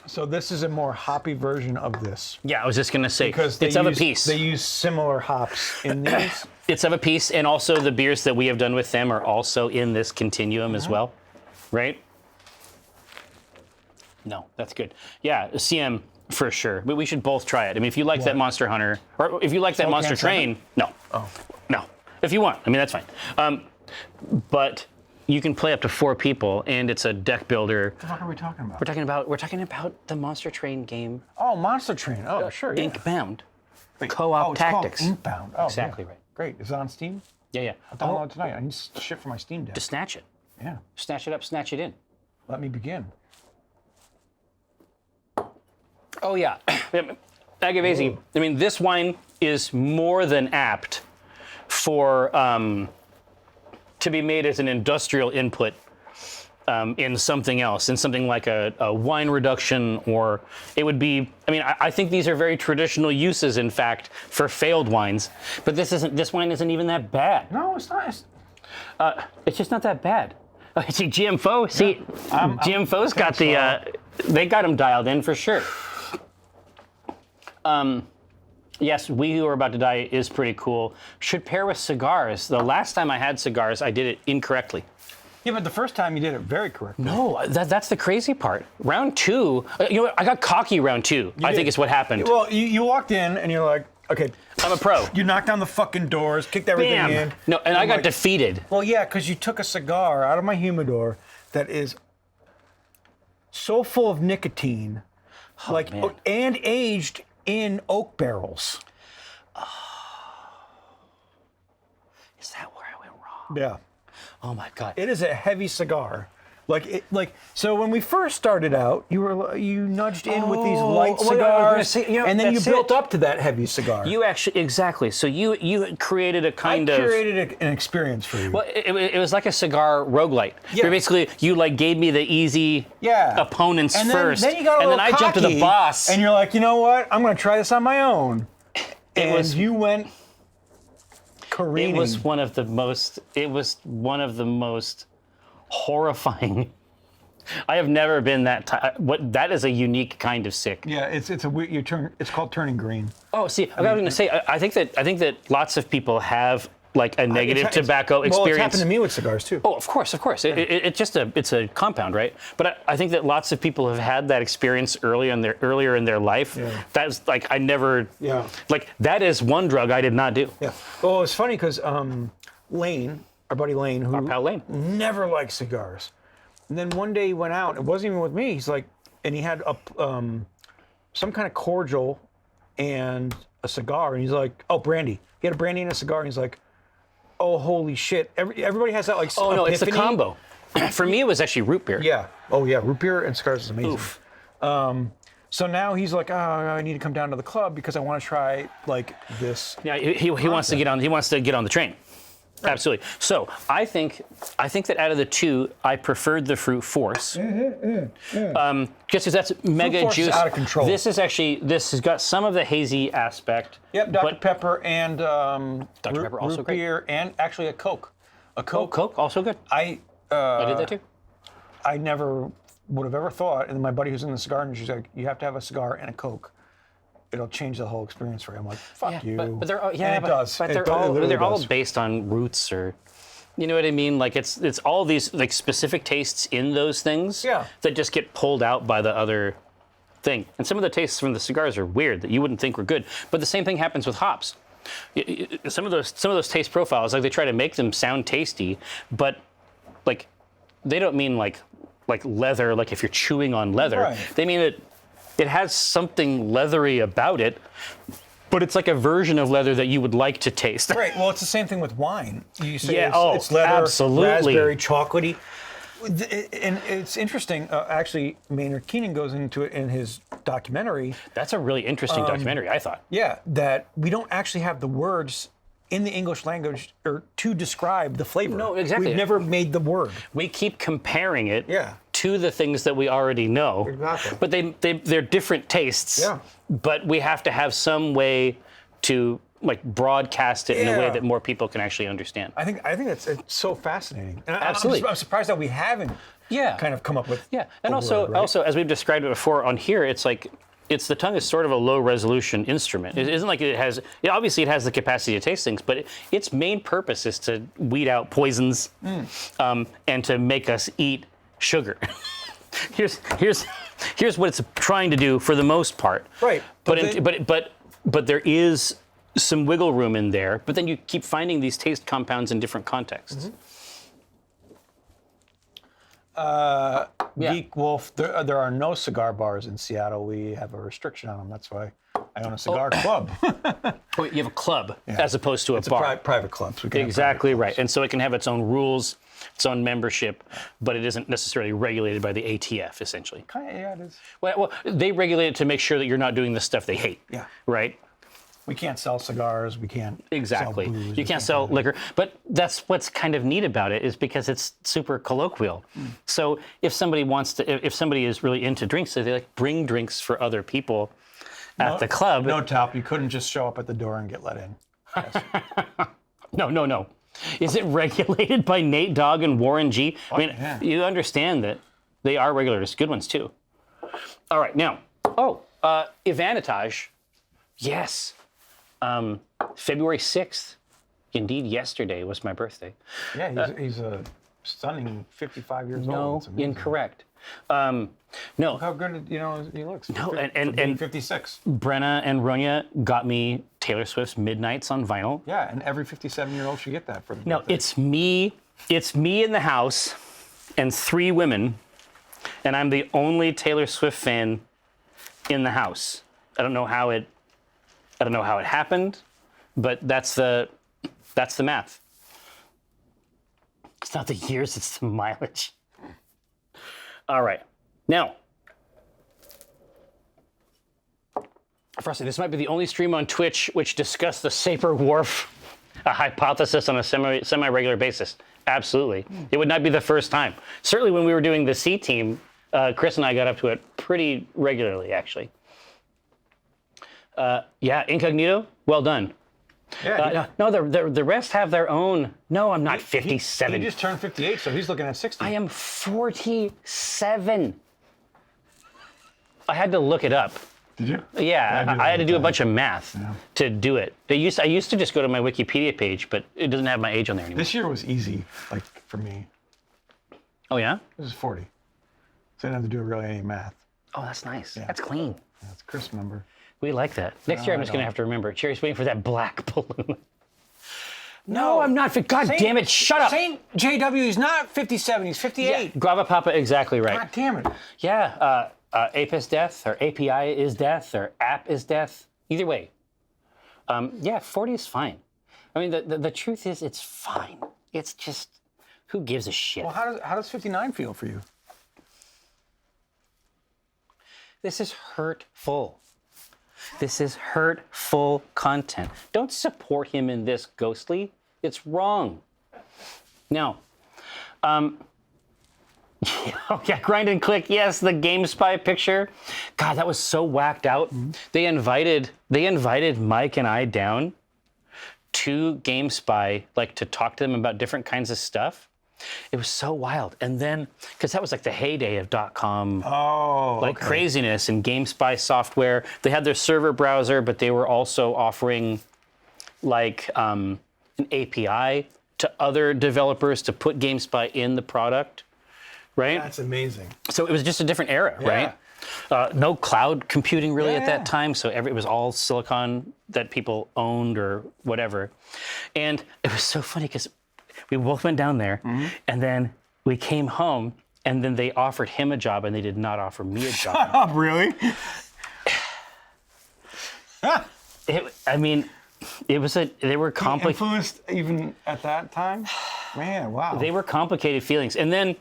So this is a more hoppy version of this. Yeah, I was just gonna say Because it's of a piece. They use similar hops in these. It's of a piece, and also the beers that we have done with them are also in this continuum as well, right? No, that's good. Yeah, CM for sure. But we should both try it. I mean, if you like that Monster Hunter, or if you like that Spokane Monster 7? Train, no. Oh. No. If you want, I mean, that's fine. But you can play up to 4 people, and it's a deck builder. What the fuck are we talking about? We're talking about the Monster Train game, Oh, Monster Train. Oh, sure. Yeah. Inkbound. Wait, Co-op it's tactics. Called Inkbound. Oh, Exactly yeah. right. Great. Is it on Steam? Yeah. I'll download it tonight. I need shit for my Steam Deck. Just snatch it. Yeah. Snatch it up, snatch it in. Let me begin. Oh yeah, Agavesi. I mean, this wine is more than apt for to be made as an industrial input in something else, in something like a wine reduction, or it would be. I mean, I think these are very traditional uses, in fact, for failed wines. But this wine isn't even that bad. No, it's not. It's just not that bad. See, GMFO. See, GMFO's got the. They got them dialed in for sure. Yes, We Who Are About to Die is pretty cool. Should pair with cigars. The last time I had cigars, I did it incorrectly. Yeah, but the first time you did it very correctly. No, that's the crazy part. Round 2, you know what? I got cocky round 2. I think is what happened. Well, you walked in and you're like, okay, I'm a pro. you knocked down the fucking doors, kicked everything Bam. in. No, and I got like, defeated. Well, yeah, because you took a cigar out of my humidor that is so full of nicotine, man. and aged in oak barrels. Is that where I went wrong? Yeah. Oh my God. It is a heavy cigar. So when we first started out, you nudged in with these light well, I was gonna cigars, say, and then you that's built it. up to that heavy cigar. You actually exactly. So you created a I kind of. curated an experience for you. Well, it was like a cigar roguelite. Yeah. Where basically you like gave me the easy opponents and then, first, then you got a and then little I jumped to the cocky, boss. and you're like, you know what? I'm going to try this on my own. And you went careening. It was one of the most. It was one of the most horrifying. I have never been that. What that is a unique kind of sick. Yeah, it's a weird. It's called turning green. Oh, see, I was going to say. I think that lots of people have like a negative tobacco Well, it's experience. happened to me with cigars too. Oh, of course. Yeah. It's a compound, right? But I think that lots of people have had that experience earlier in their life. Yeah. That's like I never. Yeah. Like that is one drug I did not do. Yeah. Well, it's funny because Lane, our buddy Lane, who Our pal Lane. never liked cigars, and then one day he went out. It wasn't even with me. He's like, and he had some kind of cordial and a cigar, and he's like, oh, brandy. He had a brandy and a cigar, and he's like, oh, holy shit! Everybody has that like. Oh no, it's the epiphany. combo. For me, it was actually root beer. Yeah. Oh yeah, root beer and cigars is amazing. Oof. So now he's like, oh, I need to come down to the club because I want to try like this. Yeah, he wants to get on. He wants to get on the train. Absolutely. So I think that out of the two, I preferred the Fruit Force. Just because that's mega Force is juice. out of control. This has got some of the hazy aspect. Yep, Dr. but- Pepper and Dr. Pepper also root great. beer and actually a Coke. A Coke. Coke also good. I I did that too. I never would have ever thought. And my buddy who's in the cigar industry, she's like, you have to have a cigar and a Coke. It'll change the whole experience for you. I'm like, fuck you. But they're all, And it does. But It they're all literally they're all does. based on roots or. You know what I mean? Like it's all these like specific tastes in those things that just get pulled out by the other thing. And some of the tastes from the cigars are weird that you wouldn't think were good. But the same thing happens with hops. Some of those taste profiles, like they try to make them sound tasty, but like they don't mean like leather, like if you're chewing on leather. Right. They mean it has something leathery about it. But it's like a version of leather that you would like to taste. Right. Well, it's the same thing with wine. You say Yeah, it's leather, absolutely. raspberry, chocolatey. And it's interesting. Actually, Maynard Keenan goes into it in his documentary. That's a really interesting documentary, I thought. Yeah, that we don't actually have the words in the English language or to describe the flavor. No, exactly. We've never made the word. We keep comparing it Yeah. to the things that we already know. Exactly. But they're different tastes. Yeah. But we have to have some way to like broadcast it in a way Yeah. that more people can actually understand. I think it's so fascinating. And Absolutely. I'm surprised that we haven't kind of come up with Yeah, and a also word, right? also as we've described it before on here, it's like the tongue is sort of a low resolution instrument. It isn't like obviously it has the capacity to taste things, but its main purpose is to weed out poisons and to make us eat sugar. here's what it's trying to do for the most part. Right, But there is some wiggle room in there. But then you keep finding these taste compounds in different contexts. Geek Wolf, there are no cigar bars in Seattle. We have a restriction on them. That's why I own a cigar club. Oh, you have a club as opposed to a It's bar. a private club. So we can have Exactly private right. And so it can have its own rules, its own membership, but it isn't necessarily regulated by the ATF, essentially. clubs. Yeah, it is. Well, they regulate it to make sure that you're not doing the stuff they hate. Yeah. Right? We can't sell cigars. We can't Exactly. sell booze. You can't sell liquor. But that's what's kind of neat about it is because it's super colloquial. So if somebody if somebody is really into drinks, so they like bring drinks for other people at the club. No top. You couldn't just show up at the door and get let in. No. Is it regulated by Nate Dogg and Warren G? I mean, yeah. you understand that they are regulators, good ones too. All right, now, Ivanitage, yes. February 6th, indeed yesterday was my birthday. Yeah, he's a stunning 55 years old. No, It's amazing. incorrect. No, How good he looks. No, For and- being 56. Brenna and Ronya got me Taylor Swift's Midnights on vinyl. Yeah, and every 57-year-old should get that for the No, birthday. it's me in the house and 3 women, and I'm the only Taylor Swift fan in the house. I don't know how it happened, but that's the math. It's not the years, it's the mileage. All right. Now, Frosty, this might be the only stream on Twitch which discussed the Sapir-Whorf hypothesis on a semi-regular basis. Absolutely. It would not be the first time. Certainly when we were doing the C team, Chris and I got up to it pretty regularly, actually. Yeah, Incognito, well done. Yeah. No, the rest have their own. No, I'm not 57. He just turned 58, so he's looking at 60. I am 47. I had to look it up. Did you? Yeah, I had to do a bunch of math to do it. I used to just go to my Wikipedia page, but it doesn't have my age on there anymore. This year was easy, like for me. Oh yeah? This is 40. So I didn't have to do really any math. Oh, that's nice. That's clean. That's a crisp number. We like that. Next year, I'm just going to have to remember. Cherry's waiting for that black balloon. No, I'm not. God damn it, shut up. Saint JW is not 57, he's 58. Yeah, Guava Papa, exactly right. God damn it. Yeah, ape is death, or API is death, or app is death. Either way. Yeah, 40 is fine. I mean, the truth is, it's fine. It's just, who gives a shit? Well, how does 59 feel for you? This is hurtful. This is hurtful content. Don't support him in this, Ghostly. It's wrong. Now, oh yeah, grind and click. Yes, the GameSpy picture. God, that was so whacked out. Mm-hmm. They invited Mike and I down to GameSpy, like to talk to them about different kinds of stuff. It was so wild. And then, because that was like the heyday of .com craziness and GameSpy software. They had their server browser, but they were also offering like an API to other developers to put GameSpy in the product, right? That's amazing. So it was just a different era, right? No cloud computing really at that time, so it was all silicon that people owned or whatever. And it was so funny because we both went down there, and then we came home, and then they offered him a job, and they did not offer me a job. Shut up, really? They were complicated. Influenced even at that time? Man, wow. They were complicated feelings. And then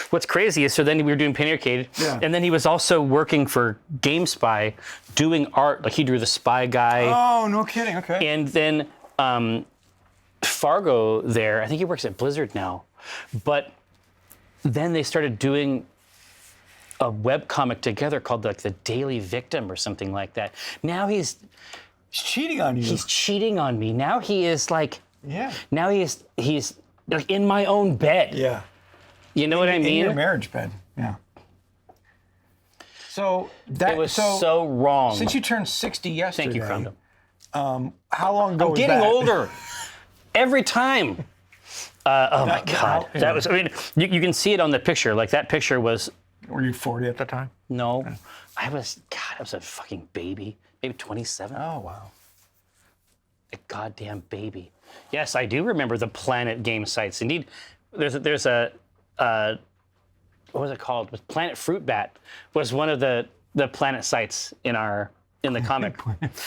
what's crazy is, so then we were doing Arcade, and then he was also working for GameSpy doing art. Like he drew the Spy Guy. Oh, no kidding. Okay. And then Fargo there, I think he works at Blizzard now, but then they started doing a webcomic together called like The Daily Victim or something like that. Now he's cheating on you. He's cheating on me. Now he is like, now he's like in my own bed. Yeah. You know what I mean? In your marriage bed. Yeah. So that it was so wrong. Since you turned 60 yesterday. Thank you, Cromdom. How long ago was that? I'm getting older. Every time. Oh my God. That was, I mean, you can see it on the picture. Like that picture was. Were you 40 at the time? No. I was a fucking baby. Maybe 27. Oh, wow. A goddamn baby. Yes, I do remember the Planet game sites. Indeed, there's a what was it called? Planet Fruit Bat was one of the Planet sites in the comic.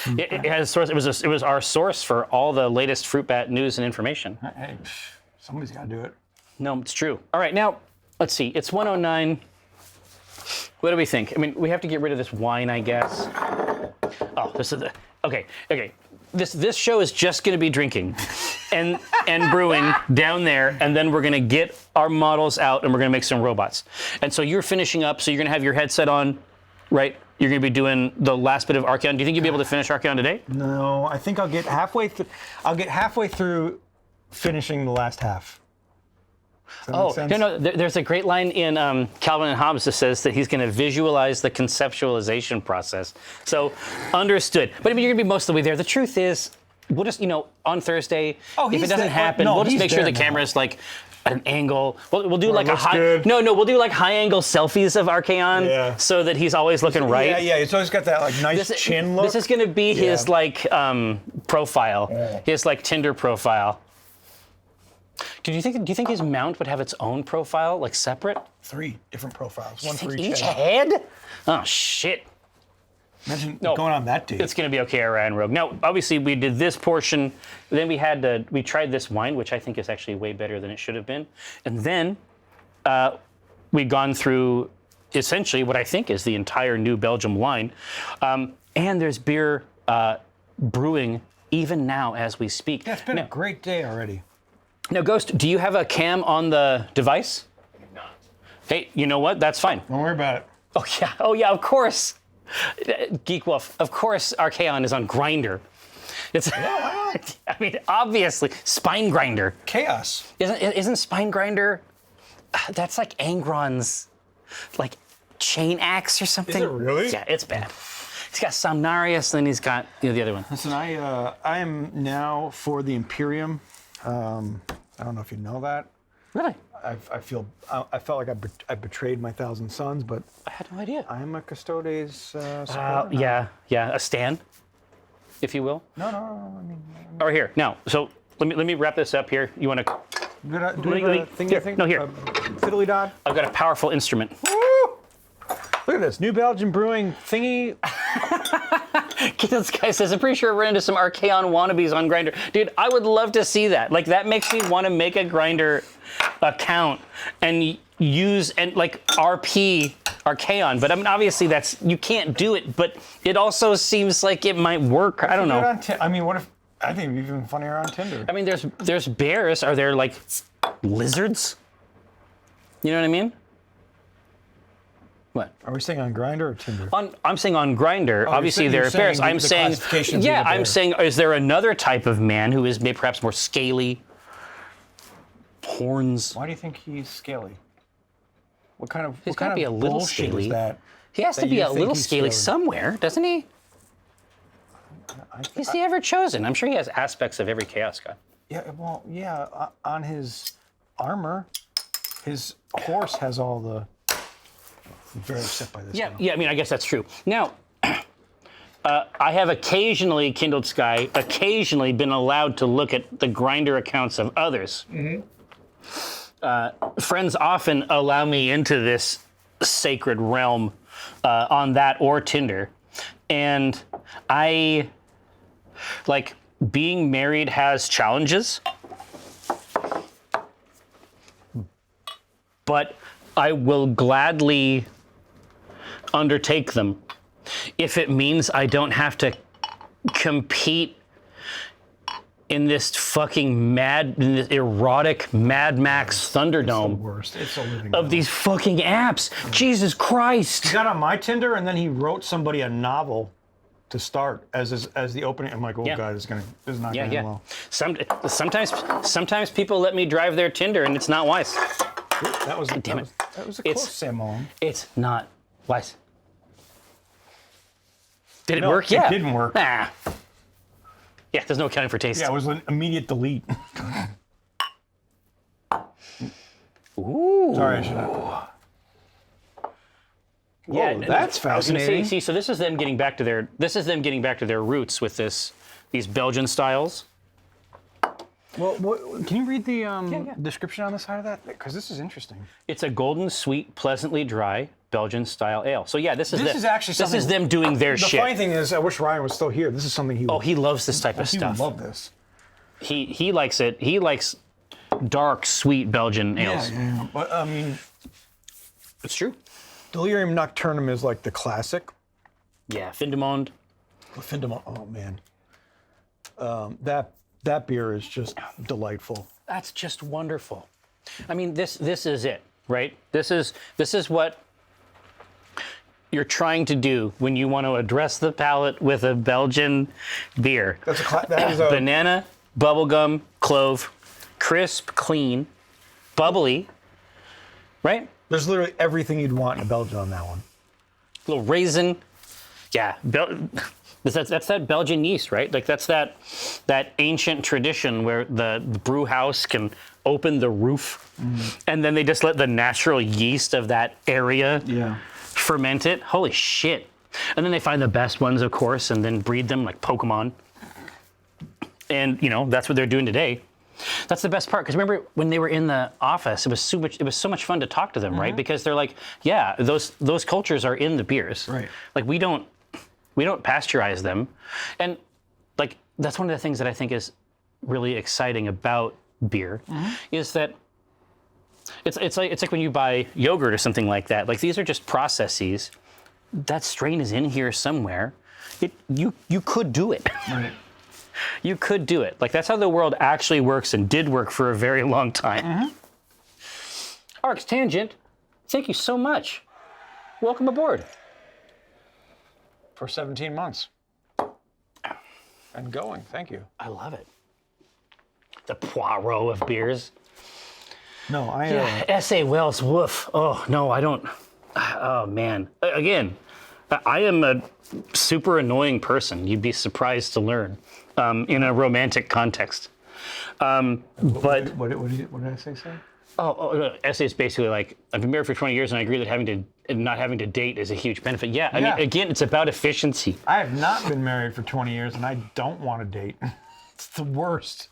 It has a source. It was our source for all the latest Fruit Bat news and information. Hey, somebody's got to do it. No, it's true. All right, now let's see. It's 1:09. What do we think? I mean, we have to get rid of this wine, I guess. Oh, this is okay. This show is just going to be drinking and brewing down there, and then we're going to get our models out and we're going to make some robots. And so you're finishing up, so you're going to have your headset on, right? You're going to be doing the last bit of Archeon. Do you think you'll be able to finish Archeon today? No, I think I'll get halfway through finishing the last half. Oh, no, there's a great line in Calvin and Hobbes that says that he's going to visualize the conceptualization process. So, understood. But I mean, you're going to be most of the way there. The truth is, we'll just, on Thursday, if it doesn't happen, we'll just make sure the camera's like at an angle. We'll do like a high. Good. We'll do like high angle selfies of Archeon so that he's always looking right. Yeah. It's always got that like nice chin look. This is going to be his like profile, his like Tinder profile. Do you think his mount would have its own profile, like separate? 3 different profiles, one for each head. Oh shit! Imagine going on that date. It's gonna be okay, Ryan Rogue. Now, obviously, we did this portion. Then we tried this wine, which I think is actually way better than it should have been. And then we'd gone through essentially what I think is the entire New Belgium line. And there's beer brewing even now as we speak. Yeah, it's been a great day already. Now, Ghost, do you have a cam on the device? No. Hey, you know what? That's fine. Don't worry about it. Oh yeah, of course. Geek Wolf, of course Archaon is on Grindr. It's, I mean, obviously, Spine Grinder. Chaos. Isn't Spine Grinder, that's like Angron's, like, chain axe or something? Is it really? Yeah, it's bad. He's got Somnarius, then he's got the other one. Listen, I am now for the Imperium. I don't know if you know that. Really? I felt like I betrayed my 1,000 sons, but I had no idea. I'm a Custodes supporter. Yeah, a stan, if you will. No, I mean, Or here, now, so let me wrap this up here. You want to, do we have Let me- a thing here, you think? no, here. Fiddly dog. I've got a powerful instrument. Woo! Look at this, New Belgium Brewing thingy. This guy says, I'm pretty sure we're into some Archaon wannabes on Grindr. Dude, I would love to see that. Like, that makes me want to make a Grindr account and use, and like, RP Archaon. But I mean, obviously you can't do it, but it also seems like it might work. I don't know. I mean, what if, I think it'd be even funnier on Tinder. I mean, there's bears. Are there, like, lizards? You know what I mean? What? Are we saying on Grindr or Tinder? I'm saying on Grindr, obviously you're there are bears. saying I'm the saying, classification of being yeah, a bear. I'm saying, is there another type of man who is maybe perhaps more scaly? Horns. Why do you think he's scaly? What kind of He's what kind gotta be of a little bullshit scaly. is that? He has that to be you a think little he's scaly somewhere, doesn't he? He's the ever chosen. I'm sure he has aspects of every Chaos God. Yeah, well, yeah. On his armor, his horse has all the. I'm very upset by this. now. Yeah, I mean, I guess that's true. Now, I have occasionally, Kindled Sky, been allowed to look at the Grindr accounts of others. Friends often allow me into this sacred realm on that or Tinder. And being married has challenges, but I will gladly undertake them if it means I don't have to compete in this fucking erotic Mad Max Thunderdome Worst. It's a living. of these fucking apps. Jesus Christ. He got on my Tinder and then he wrote somebody a novel to start as the opening. I'm like, oh Yeah. god, this is not Yeah, going yeah. well. Sometimes people let me drive their Tinder and it's not wise. That was damn it. That was a It's- close Sam Malone. It's not wise. Did it No, work? it Yeah. didn't work. Nah. Yeah, there's no accounting for taste. Yeah, it was an immediate delete. Ooh. Sorry, I should have. Yeah, Whoa, that's I was gonna fascinating. see, so this is them getting back to their roots with these Belgian styles. Well, can you read the description on the side of that? Because this is interesting. It's a golden, sweet, pleasantly dry Belgian style ale. So yeah, this is actually this is something- them doing their The shit. funny thing is, I wish Ryan was still here. This is something he would, Oh, he loves this type of he stuff. would love this. He likes it. He likes dark, sweet Belgian ales. Yeah. But I mean, It's true. Delirium Nocturnum is like the classic. Yeah, Findemond. Findemont. Oh man, that beer is just delightful. That's just wonderful. I mean, this is it, right? This is what you're trying to do when you want to address the palate with a Belgian beer. That is a Banana, bubblegum, clove, crisp, clean, bubbly, right? There's literally everything you'd want in a Belgian on that one. Little raisin. Yeah, that's that Belgian yeast, right? Like that's that ancient tradition where the brew house can open the roof and then they just let the natural yeast of that area ferment it. Holy shit. And then they find the best ones, of course, and then breed them like Pokemon. And, that's what they're doing today. That's the best part, because remember when they were in the office, it was so much fun to talk to them, right? Because they're like, yeah, those cultures are in the beers. Right. Like we don't pasteurize them. And like that's one of the things that I think is really exciting about beer is that It's like when you buy yogurt or something like that. Like these are just processes. That strain is in here somewhere. You could do it. Right. You could do it. Like that's how the world actually works and did work for a very long time. Arcs Tangent, thank you so much. Welcome aboard. For 17 months. And going, thank you. I love it. The Poirot of beers. No, Yeah, S.A. Wells, woof. Oh, no, I don't. Oh, man. Again, I am a super annoying person. You'd be surprised to learn in a romantic context. But What did I say, sir? essay is basically like, I've been married for 20 years and I agree that not having to date is a huge benefit. Yeah, I mean, again, it's about efficiency. I have not been married for 20 years and I don't want to date. It's the worst.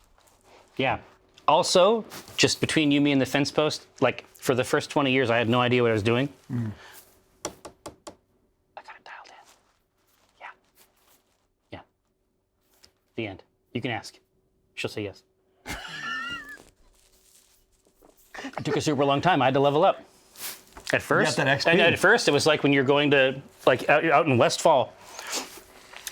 Yeah. Also, just between you, me, and the fence post, like for the first 20 years, I had no idea what I was doing. I got it dialed in. Yeah. Yeah. The end. You can ask. She'll say yes. It took a super long time. I had to level up. At first, that XP. and at first, it was like when you're going to, like out in Westfall,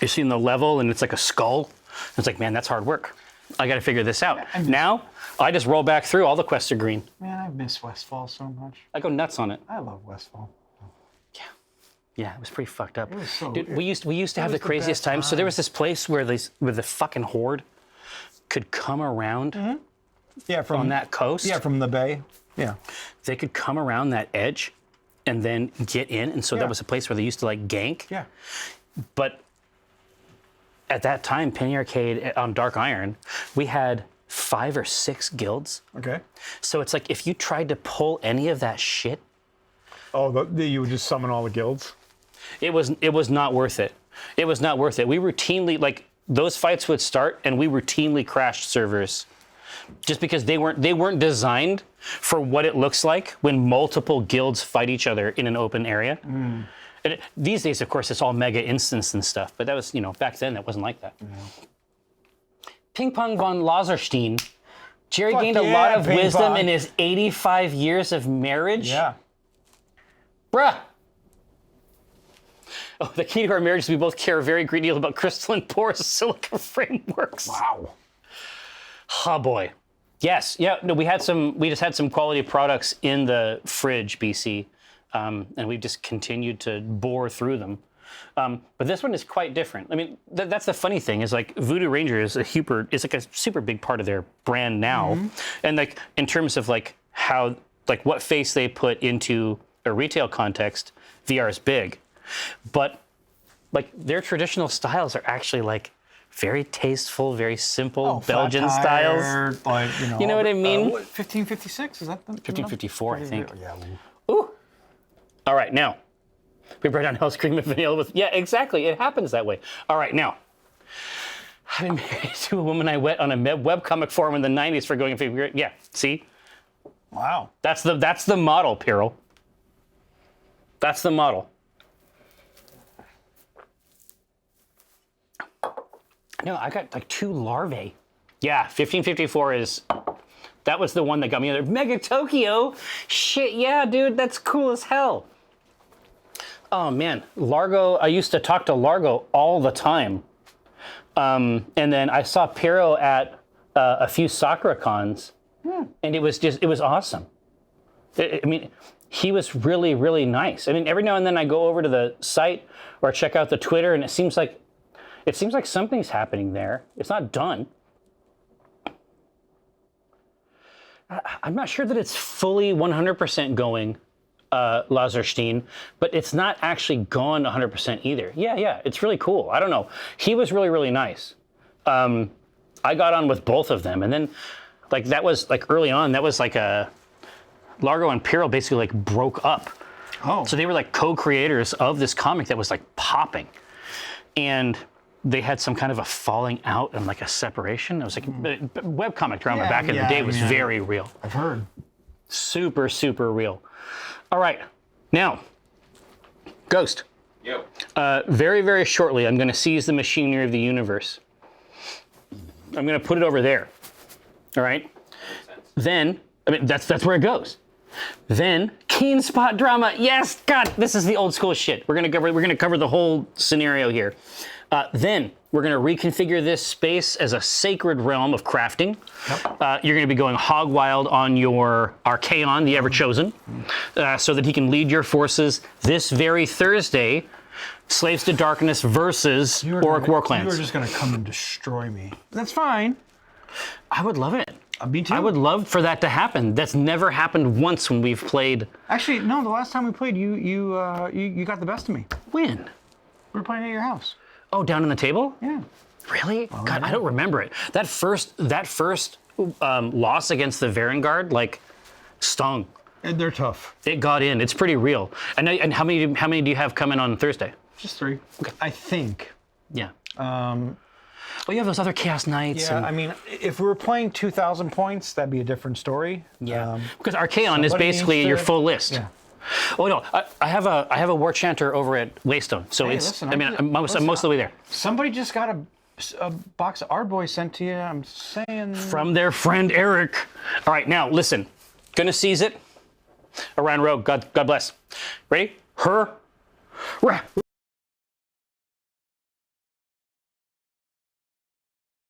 you're seeing the level and it's like a skull. It's like, man, that's hard work. I got to figure this out. Now, I just roll back through. All the quests are green. Man, I miss Westfall so much. I go nuts on it. I love Westfall. Yeah, it was pretty fucked up. so- Dude, we used to have was the the craziest best time. So there was this place where the fucking horde could come around Yeah, from on that coast. Yeah, from the bay. Yeah. They could come around that edge and then get in. And so Yeah. that was a place where they used to like gank. Yeah. But at that time, Penny Arcade on Dark Iron, we had 5 or 6 guilds. Okay. So it's like if you tried to pull any of that shit, Oh, you would just summon all the guilds? it was not worth it. It was not worth it. We routinely, like, those fights would start and we routinely crashed servers just because they weren't designed for what it looks like when multiple guilds fight each other in an open area. And these days, of course, it's all mega instance and stuff, but that was, back then it wasn't like that. Ping Pong von Lazarstein. Jerry Fuck gained a yeah, lot of Ping wisdom Pong. in his 85 years of marriage. Yeah. Bruh. Oh, the key to our marriage is we both care a very great deal about crystalline porous silica frameworks. Wow. Oh boy. Yes. Yeah. No, we just had some quality products in the fridge, BC, and we've just continued to bore through them. But this one is quite different. I mean, that's the funny thing is like Voodoo Ranger is like a super big part of their brand now, and like in terms of like how like what face they put into a retail context, VR is big, but like their traditional styles are actually like very tasteful, very simple Belgian Flat styles. tire, like, You know what I mean? 1556, is that the 1554, I think. Yeah. Ooh. All right, now. We brought down Hell's Cream and Vanilla with... Yeah, exactly. It happens that way. All right, now. I've been married to a woman I met on a webcomic forum in the 90s for going... Yeah, see? Wow. That's the model, Pirro. That's the model. No, I got like 2 larvae. Yeah, 1554 is... That was the one that got me there. Mega Tokyo? Shit, yeah, dude, that's cool as hell. Oh man, Largo, I used to talk to Largo all the time. And then I saw Pirro at a few Sakura cons, and it was awesome. I mean, he was really, really nice. I mean, every now and then I go over to the site or check out the Twitter, and it seems like something's happening there. It's not done. I'm not sure that it's fully 100% going, Lazarstein, but it's not actually gone 100% either. Yeah, it's really cool. I don't know. He was really, really nice. I got on with both of them, and then like that was like early on. That was like Largo and Pirro basically like broke up. Oh. So they were like co-creators of this comic that was like popping, and they had some kind of a falling out and like a separation. It was like webcomic drama back in the day was very real. I've heard. Super, super real. All right, now, Ghost. Yo. Very, very shortly, I'm going to seize the machinery of the universe. I'm going to put it over there. All right. Then, I mean, that's where it goes. Then keen spot drama. Yes, God, this is the old school shit. We're gonna cover the whole scenario here. Then we're gonna reconfigure this space as a sacred realm of crafting. Yep. You're gonna be going hog wild on your Archaon, the Ever-Chosen, so that he can lead your forces this very Thursday. Slaves to Darkness versus Orc War Clans. You are just gonna come and destroy me. That's fine. I would love it. Me too. I would love for that to happen. That's never happened once when we've played. Actually, no. The last time we played, you got the best of me. When? We were playing at your house. Oh, down on the table? Yeah. Really? God, I don't remember it. That first loss against the Varangard, like, stung. And they're tough. It got in. It's pretty real. And how many do you have coming on Thursday? Just 3. Okay. I think. Yeah. Well, you have those other Chaos Knights. Yeah, I mean, if we were playing 2,000 points, that'd be a different story. Yeah. Because Archaon is basically your full list. Yeah. Oh no, I have a War Chanter over at Waystone, so Hey, it's. listen, I'm most of the way there. Somebody just got a box of Ardboy sent to you. I'm saying. From their friend Eric. All right, now listen. Gonna seize it. Around Rogue. God bless. Ready? Her.